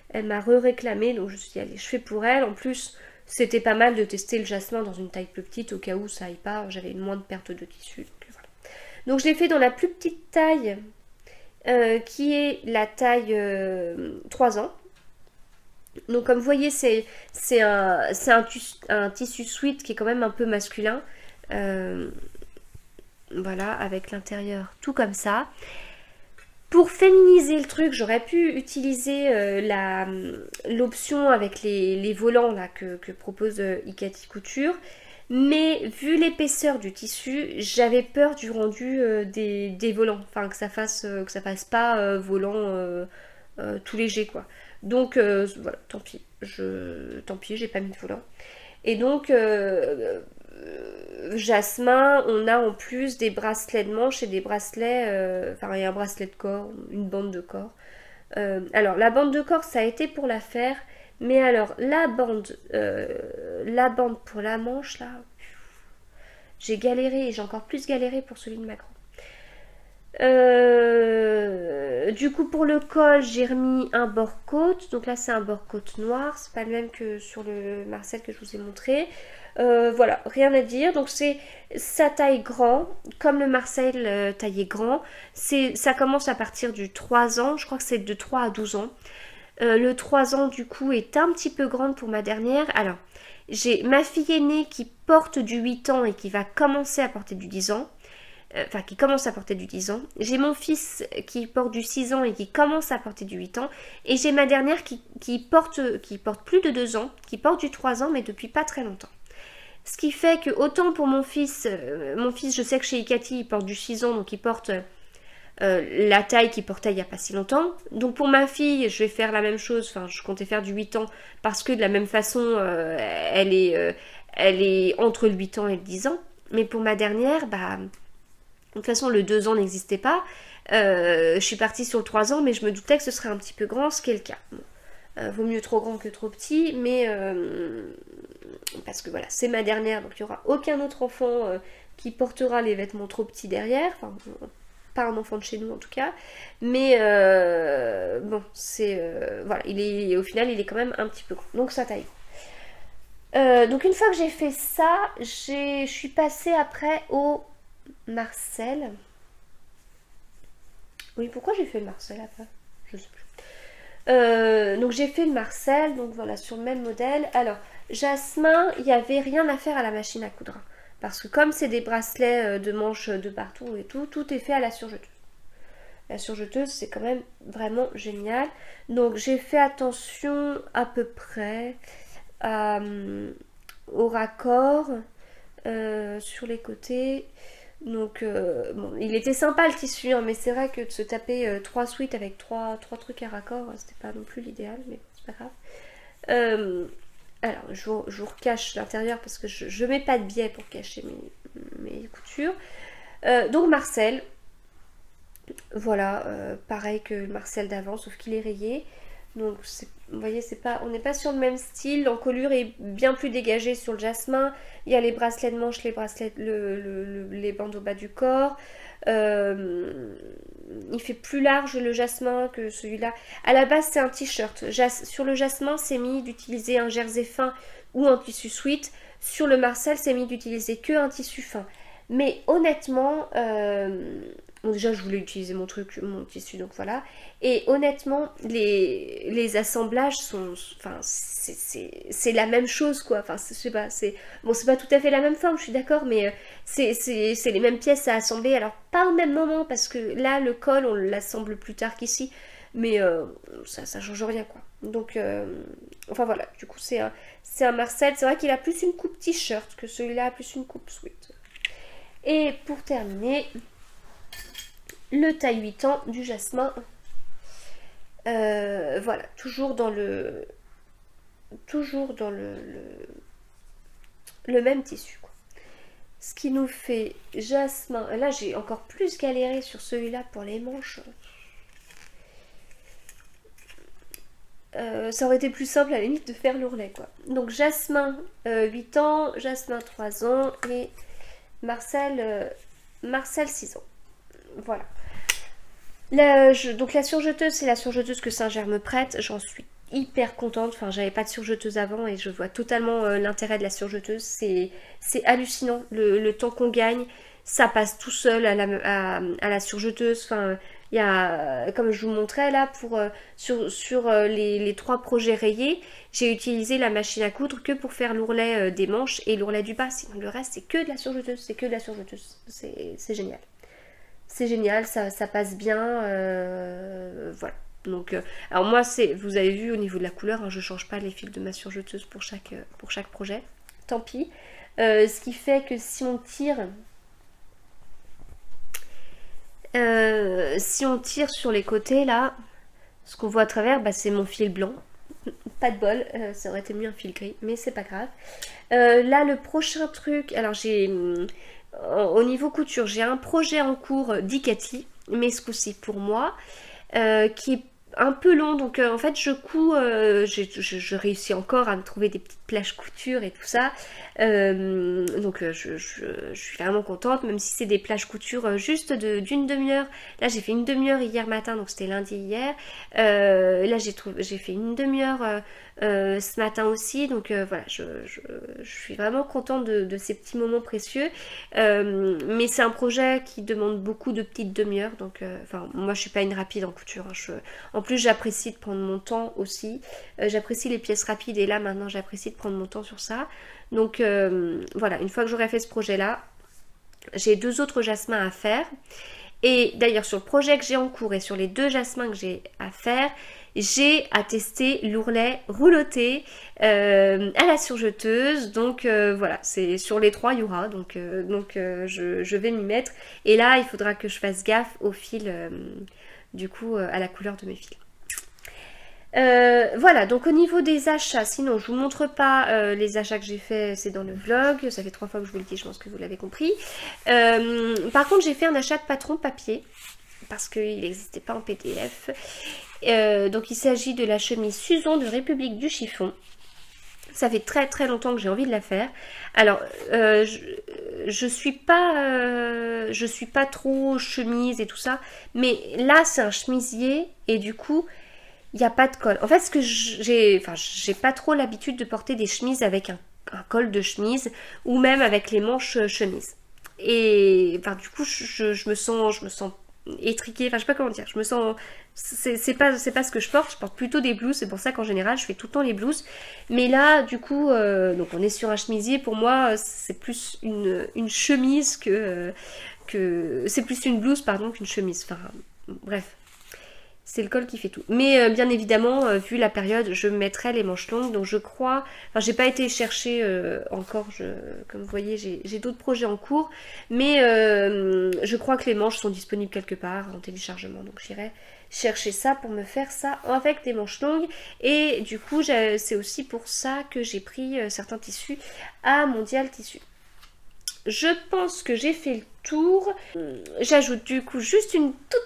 elle m'a réclamé, donc je me suis dit allez, je fais pour elle. En plus, c'était pas mal de tester le jasmin dans une taille plus petite au cas où ça aille pas, j'avais une moindre perte de tissu. Donc, voilà. Donc je l'ai fait dans la plus petite taille, qui est la taille 3 ans. Donc comme vous voyez, c'est un tissu sweat qui est quand même un peu masculin. Voilà, avec l'intérieur tout comme ça. Pour féminiser le truc, j'aurais pu utiliser l'option avec les volants là, que propose Icati Couture. Mais vu l'épaisseur du tissu, j'avais peur du rendu des volants. Enfin, que ça fasse pas volant tout léger quoi. Donc voilà, tant pis, j'ai pas mis de volant. Et donc Jasmin, on a en plus des bracelets de manche et des bracelets, enfin il y a un bracelet de corps, une bande de corps. Alors la bande de corps ça a été pour la faire, mais alors la bande pour la manche là, j'ai galéré et j'ai encore plus galéré pour celui de Macron. Du coup pour le col j'ai remis un bord côte, donc là c'est un bord côte noir, c'est pas le même que sur le Marcel que je vous ai montré. Voilà, rien à dire, donc c'est sa taille grand, comme le Marcel taillé grand, ça commence à partir du 3 ans, je crois que c'est de 3 à 12 ans. Le 3 ans du coup est un petit peu grande pour ma dernière. Alors j'ai ma fille aînée qui porte du 8 ans et qui va commencer à porter du 10 ans. Enfin qui commence à porter du 10 ans. J'ai mon fils qui porte du 6 ans et qui commence à porter du 8 ans. Et j'ai ma dernière qui porte plus de 2 ans, qui porte du 3 ans mais depuis pas très longtemps. Ce qui fait que autant pour mon fils je sais que chez Icati il porte du 6 ans donc il porte la taille qu'il portait il n'y a pas si longtemps. Donc pour ma fille je vais faire la même chose, enfin je comptais faire du 8 ans parce que de la même façon elle est entre le 8 ans et le 10 ans. Mais pour ma dernière, bah... De toute façon, le 2 ans n'existait pas. Je suis partie sur le 3 ans, mais je me doutais que ce serait un petit peu grand, ce qui est le cas. Bon. Vaut mieux trop grand que trop petit, mais parce que voilà, c'est ma dernière, donc il n'y aura aucun autre enfant qui portera les vêtements trop petits derrière. Enfin, pas un enfant de chez nous en tout cas. Mais bon, c'est... voilà, au final, il est quand même un petit peu grand. Donc ça taille. Donc une fois que j'ai fait ça, je suis passée après au Marcel. Oui, pourquoi j'ai fait le Marcel après? Je sais plus. Donc j'ai fait le Marcel, donc voilà, sur le même modèle. Alors, Jasmin, il n'y avait rien à faire à la machine à coudre. Parce que comme c'est des bracelets de manches de partout et tout, tout est fait à la surjeteuse. La surjeteuse, c'est quand même vraiment génial. Donc j'ai fait attention à peu près au raccord sur les côtés. Donc bon, il était sympa le tissu, hein, mais c'est vrai que de se taper 3 suites avec 3 trucs à raccord, c'était pas non plus l'idéal, mais c'est pas grave. Alors je vous recache l'intérieur parce que je mets pas de biais pour cacher mes coutures. Donc Marcel, voilà, pareil que le Marcel d'avant, sauf qu'il est rayé. Donc vous voyez, on n'est pas sur le même style. L'encolure est bien plus dégagée sur le jasmin. Il y a les bracelets de manche, les bracelets, les bandes au bas du corps. Il fait plus large le jasmin que celui-là. À la base, c'est un t-shirt. Sur le jasmin, c'est mis d'utiliser un jersey fin ou un tissu sweat. Sur le Marcel, c'est mis d'utiliser que un tissu fin. Mais honnêtement, bon, déjà je voulais utiliser mon tissu, donc voilà. Et honnêtement, les assemblages sont, enfin, c'est la même chose, quoi. Enfin, je sais pas, bon, c'est pas tout à fait la même forme, je suis d'accord, mais c'est les mêmes pièces à assembler. Alors pas au même moment, parce que là le col on l'assemble plus tard qu'ici, mais ça change rien, quoi. Donc enfin voilà, du coup c'est un Marcel. C'est vrai qu'il a plus une coupe t-shirt que celui-là a plus une coupe sweat. Et pour terminer, le taille 8 ans du jasmin. Voilà, toujours dans le même tissu, quoi. Ce qui nous fait jasmin. Là j'ai encore plus galéré sur celui-là pour les manches. Ça aurait été plus simple à la limite de faire l'ourlet, quoi. Donc jasmin 8 ans, jasmin 3 ans et Marcel 6 ans. Voilà. Donc la surjeteuse, c'est la surjeteuse que Singer me prête. J'en suis hyper contente. Enfin, j'avais pas de surjeteuse avant et je vois totalement l'intérêt de la surjeteuse. C'est hallucinant le temps qu'on gagne. Ça passe tout seul à la surjeteuse. Enfin, il y a, comme je vous montrais là, sur les 3 projets rayés, j'ai utilisé la machine à coudre que pour faire l'ourlet des manches et l'ourlet du bas. Sinon, le reste, c'est que de la surjeteuse. C'est que de la surjeteuse. C'est génial. C'est génial, ça passe bien, voilà. Donc, alors moi, vous avez vu au niveau de la couleur, hein, je change pas les fils de ma surjeteuse pour chaque projet, tant pis. Ce qui fait que si on tire sur les côtés là, ce qu'on voit à travers, bah, c'est mon fil blanc. Pas de bol, ça aurait été mieux un fil gris, mais c'est pas grave. Là, le prochain truc, alors au niveau couture, j'ai un projet en cours d'Icati, mais ce coup-ci pour moi, qui est un peu long. Donc en fait je couds, je réussis encore à me trouver des petites plages couture et tout ça. Donc je suis vraiment contente, même si c'est des plages couture juste d'une demi-heure. Là j'ai fait une demi-heure hier matin, donc c'était lundi hier. Là j'ai fait une demi-heure ce matin aussi, donc voilà, je suis vraiment contente de ces petits moments précieux. Mais c'est un projet qui demande beaucoup de petites demi-heures, donc enfin moi je suis pas une rapide en couture, hein. En plus j'apprécie de prendre mon temps aussi, j'apprécie les pièces rapides et là maintenant j'apprécie de prendre mon temps sur ça. Donc voilà, une fois que j'aurai fait ce projet là, j'ai 2 autres jasmins à faire. Et d'ailleurs sur le projet que j'ai en cours et sur les 2 jasmins que j'ai à faire, j'ai à tester l'ourlet rouloté à la surjeteuse. Donc voilà, c'est sur les 3 il y aura, donc je vais m'y mettre. Et là il faudra que je fasse gaffe au fil, du coup à la couleur de mes fils. Voilà, donc au niveau des achats, sinon je vous montre pas les achats que j'ai fait, c'est dans le vlog, ça fait 3 fois que je vous le dis, je pense que vous l'avez compris. Par contre j'ai fait un achat de patron papier, parce qu'il n'existait pas en PDF. Donc il s'agit de la chemise Suzon de République du Chiffon. Ça fait très très longtemps que j'ai envie de la faire. Alors je suis pas trop chemise et tout ça, mais là c'est un chemisier et du coup il n'y a pas de col. En fait, ce que j'ai pas trop l'habitude de porter des chemises avec un col de chemise ou même avec les manches chemise. Et enfin, du coup, je me sens étriquée, enfin je sais pas comment dire, je me sens, c'est pas ce que je porte plutôt des blouses, c'est pour ça qu'en général je fais tout le temps les blouses, mais là du coup, donc on est sur un chemisier, pour moi c'est plus une chemise que c'est plus une blouse pardon qu'une chemise, enfin bref. C'est le col qui fait tout. Mais bien évidemment, vu la période, je mettrai les manches longues. Donc je crois... Enfin, j'ai pas été chercher encore. Comme vous voyez, j'ai d'autres projets en cours. Mais je crois que les manches sont disponibles quelque part en téléchargement. Donc j'irai chercher ça pour me faire ça avec des manches longues. Et du coup, c'est aussi pour ça que j'ai pris certains tissus à Mondial Tissu. Je pense que j'ai fait le tour. J'ajoute du coup juste une toute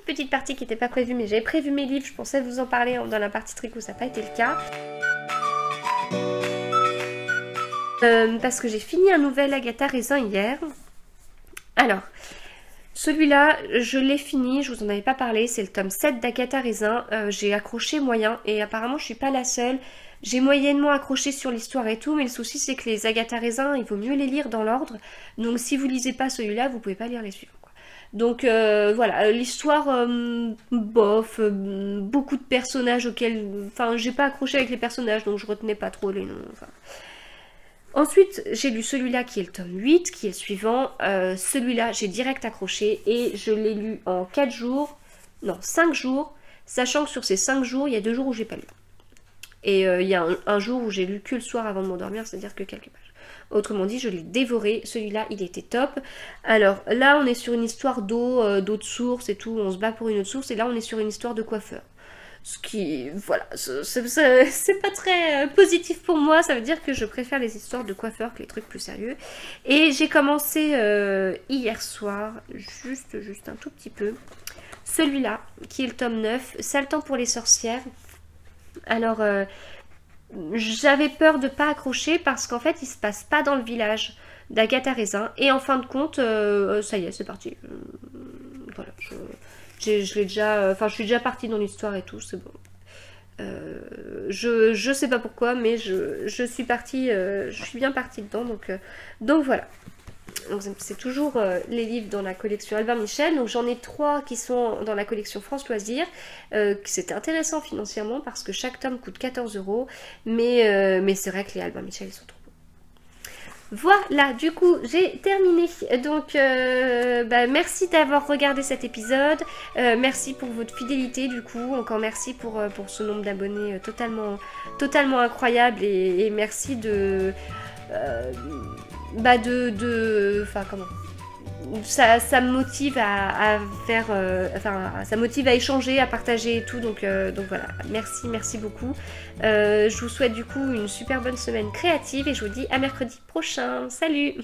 petite partie qui n'était pas prévue, mais j'avais prévu mes livres, je pensais vous en parler dans la partie tricot, ça n'a pas été le cas. Parce que j'ai fini un nouvel Agatha Raisin hier. Alors, celui-là, je l'ai fini, je vous en avais pas parlé, c'est le tome 7 d'Agatha Raisin. J'ai accroché moyen et apparemment je suis pas la seule. J'ai moyennement accroché sur l'histoire et tout, mais le souci c'est que les Agatha Raisin, il vaut mieux les lire dans l'ordre. Donc si vous lisez pas celui-là, vous pouvez pas lire les suivants, quoi. Donc voilà, l'histoire, bof, beaucoup de personnages auxquels... Enfin, j'ai pas accroché avec les personnages, donc je retenais pas trop les noms, enfin... Ensuite, j'ai lu celui-là qui est le tome 8, qui est le suivant. Celui-là, j'ai direct accroché et je l'ai lu en 4 jours, non, 5 jours, sachant que sur ces 5 jours, il y a 2 jours où j'ai pas lu. Et il y a un jour où j'ai lu que le soir avant de m'endormir, c'est-à-dire que quelques pages. Autrement dit, je l'ai dévoré. Celui-là, il était top. Alors là, on est sur une histoire d'eau de source et tout. On se bat pour une autre source. Et là, on est sur une histoire de coiffeur. Ce qui, voilà, c'est pas très positif pour moi. Ça veut dire que je préfère les histoires de coiffeur que les trucs plus sérieux. Et j'ai commencé hier soir, juste un tout petit peu, celui-là, qui est le tome 9, Sale temps pour les sorcières. Alors, j'avais peur de pas accrocher parce qu'en fait, il se passe pas dans le village d'Agatha Raisin. Et en fin de compte, ça y est, c'est parti. Voilà, je l'ai déjà... Enfin, je suis déjà partie dans l'histoire et tout, c'est bon. Je sais pas pourquoi, mais je suis partie... je suis bien partie dedans, donc voilà. C'est toujours les livres dans la collection Albin Michel. Donc j'en ai 3 qui sont dans la collection France Loisirs. C'était intéressant financièrement parce que chaque tome coûte 14 €. Mais c'est vrai que les Albin Michel ils sont trop beaux. Voilà, du coup j'ai terminé. Donc merci d'avoir regardé cet épisode. Merci pour votre fidélité du coup. Encore merci pour ce nombre d'abonnés totalement incroyable. Et merci de... enfin comment, ça me motive à faire, ça me motive à échanger, à partager et tout, donc voilà, merci beaucoup. Je vous souhaite du coup une super bonne semaine créative et je vous dis à mercredi prochain, salut.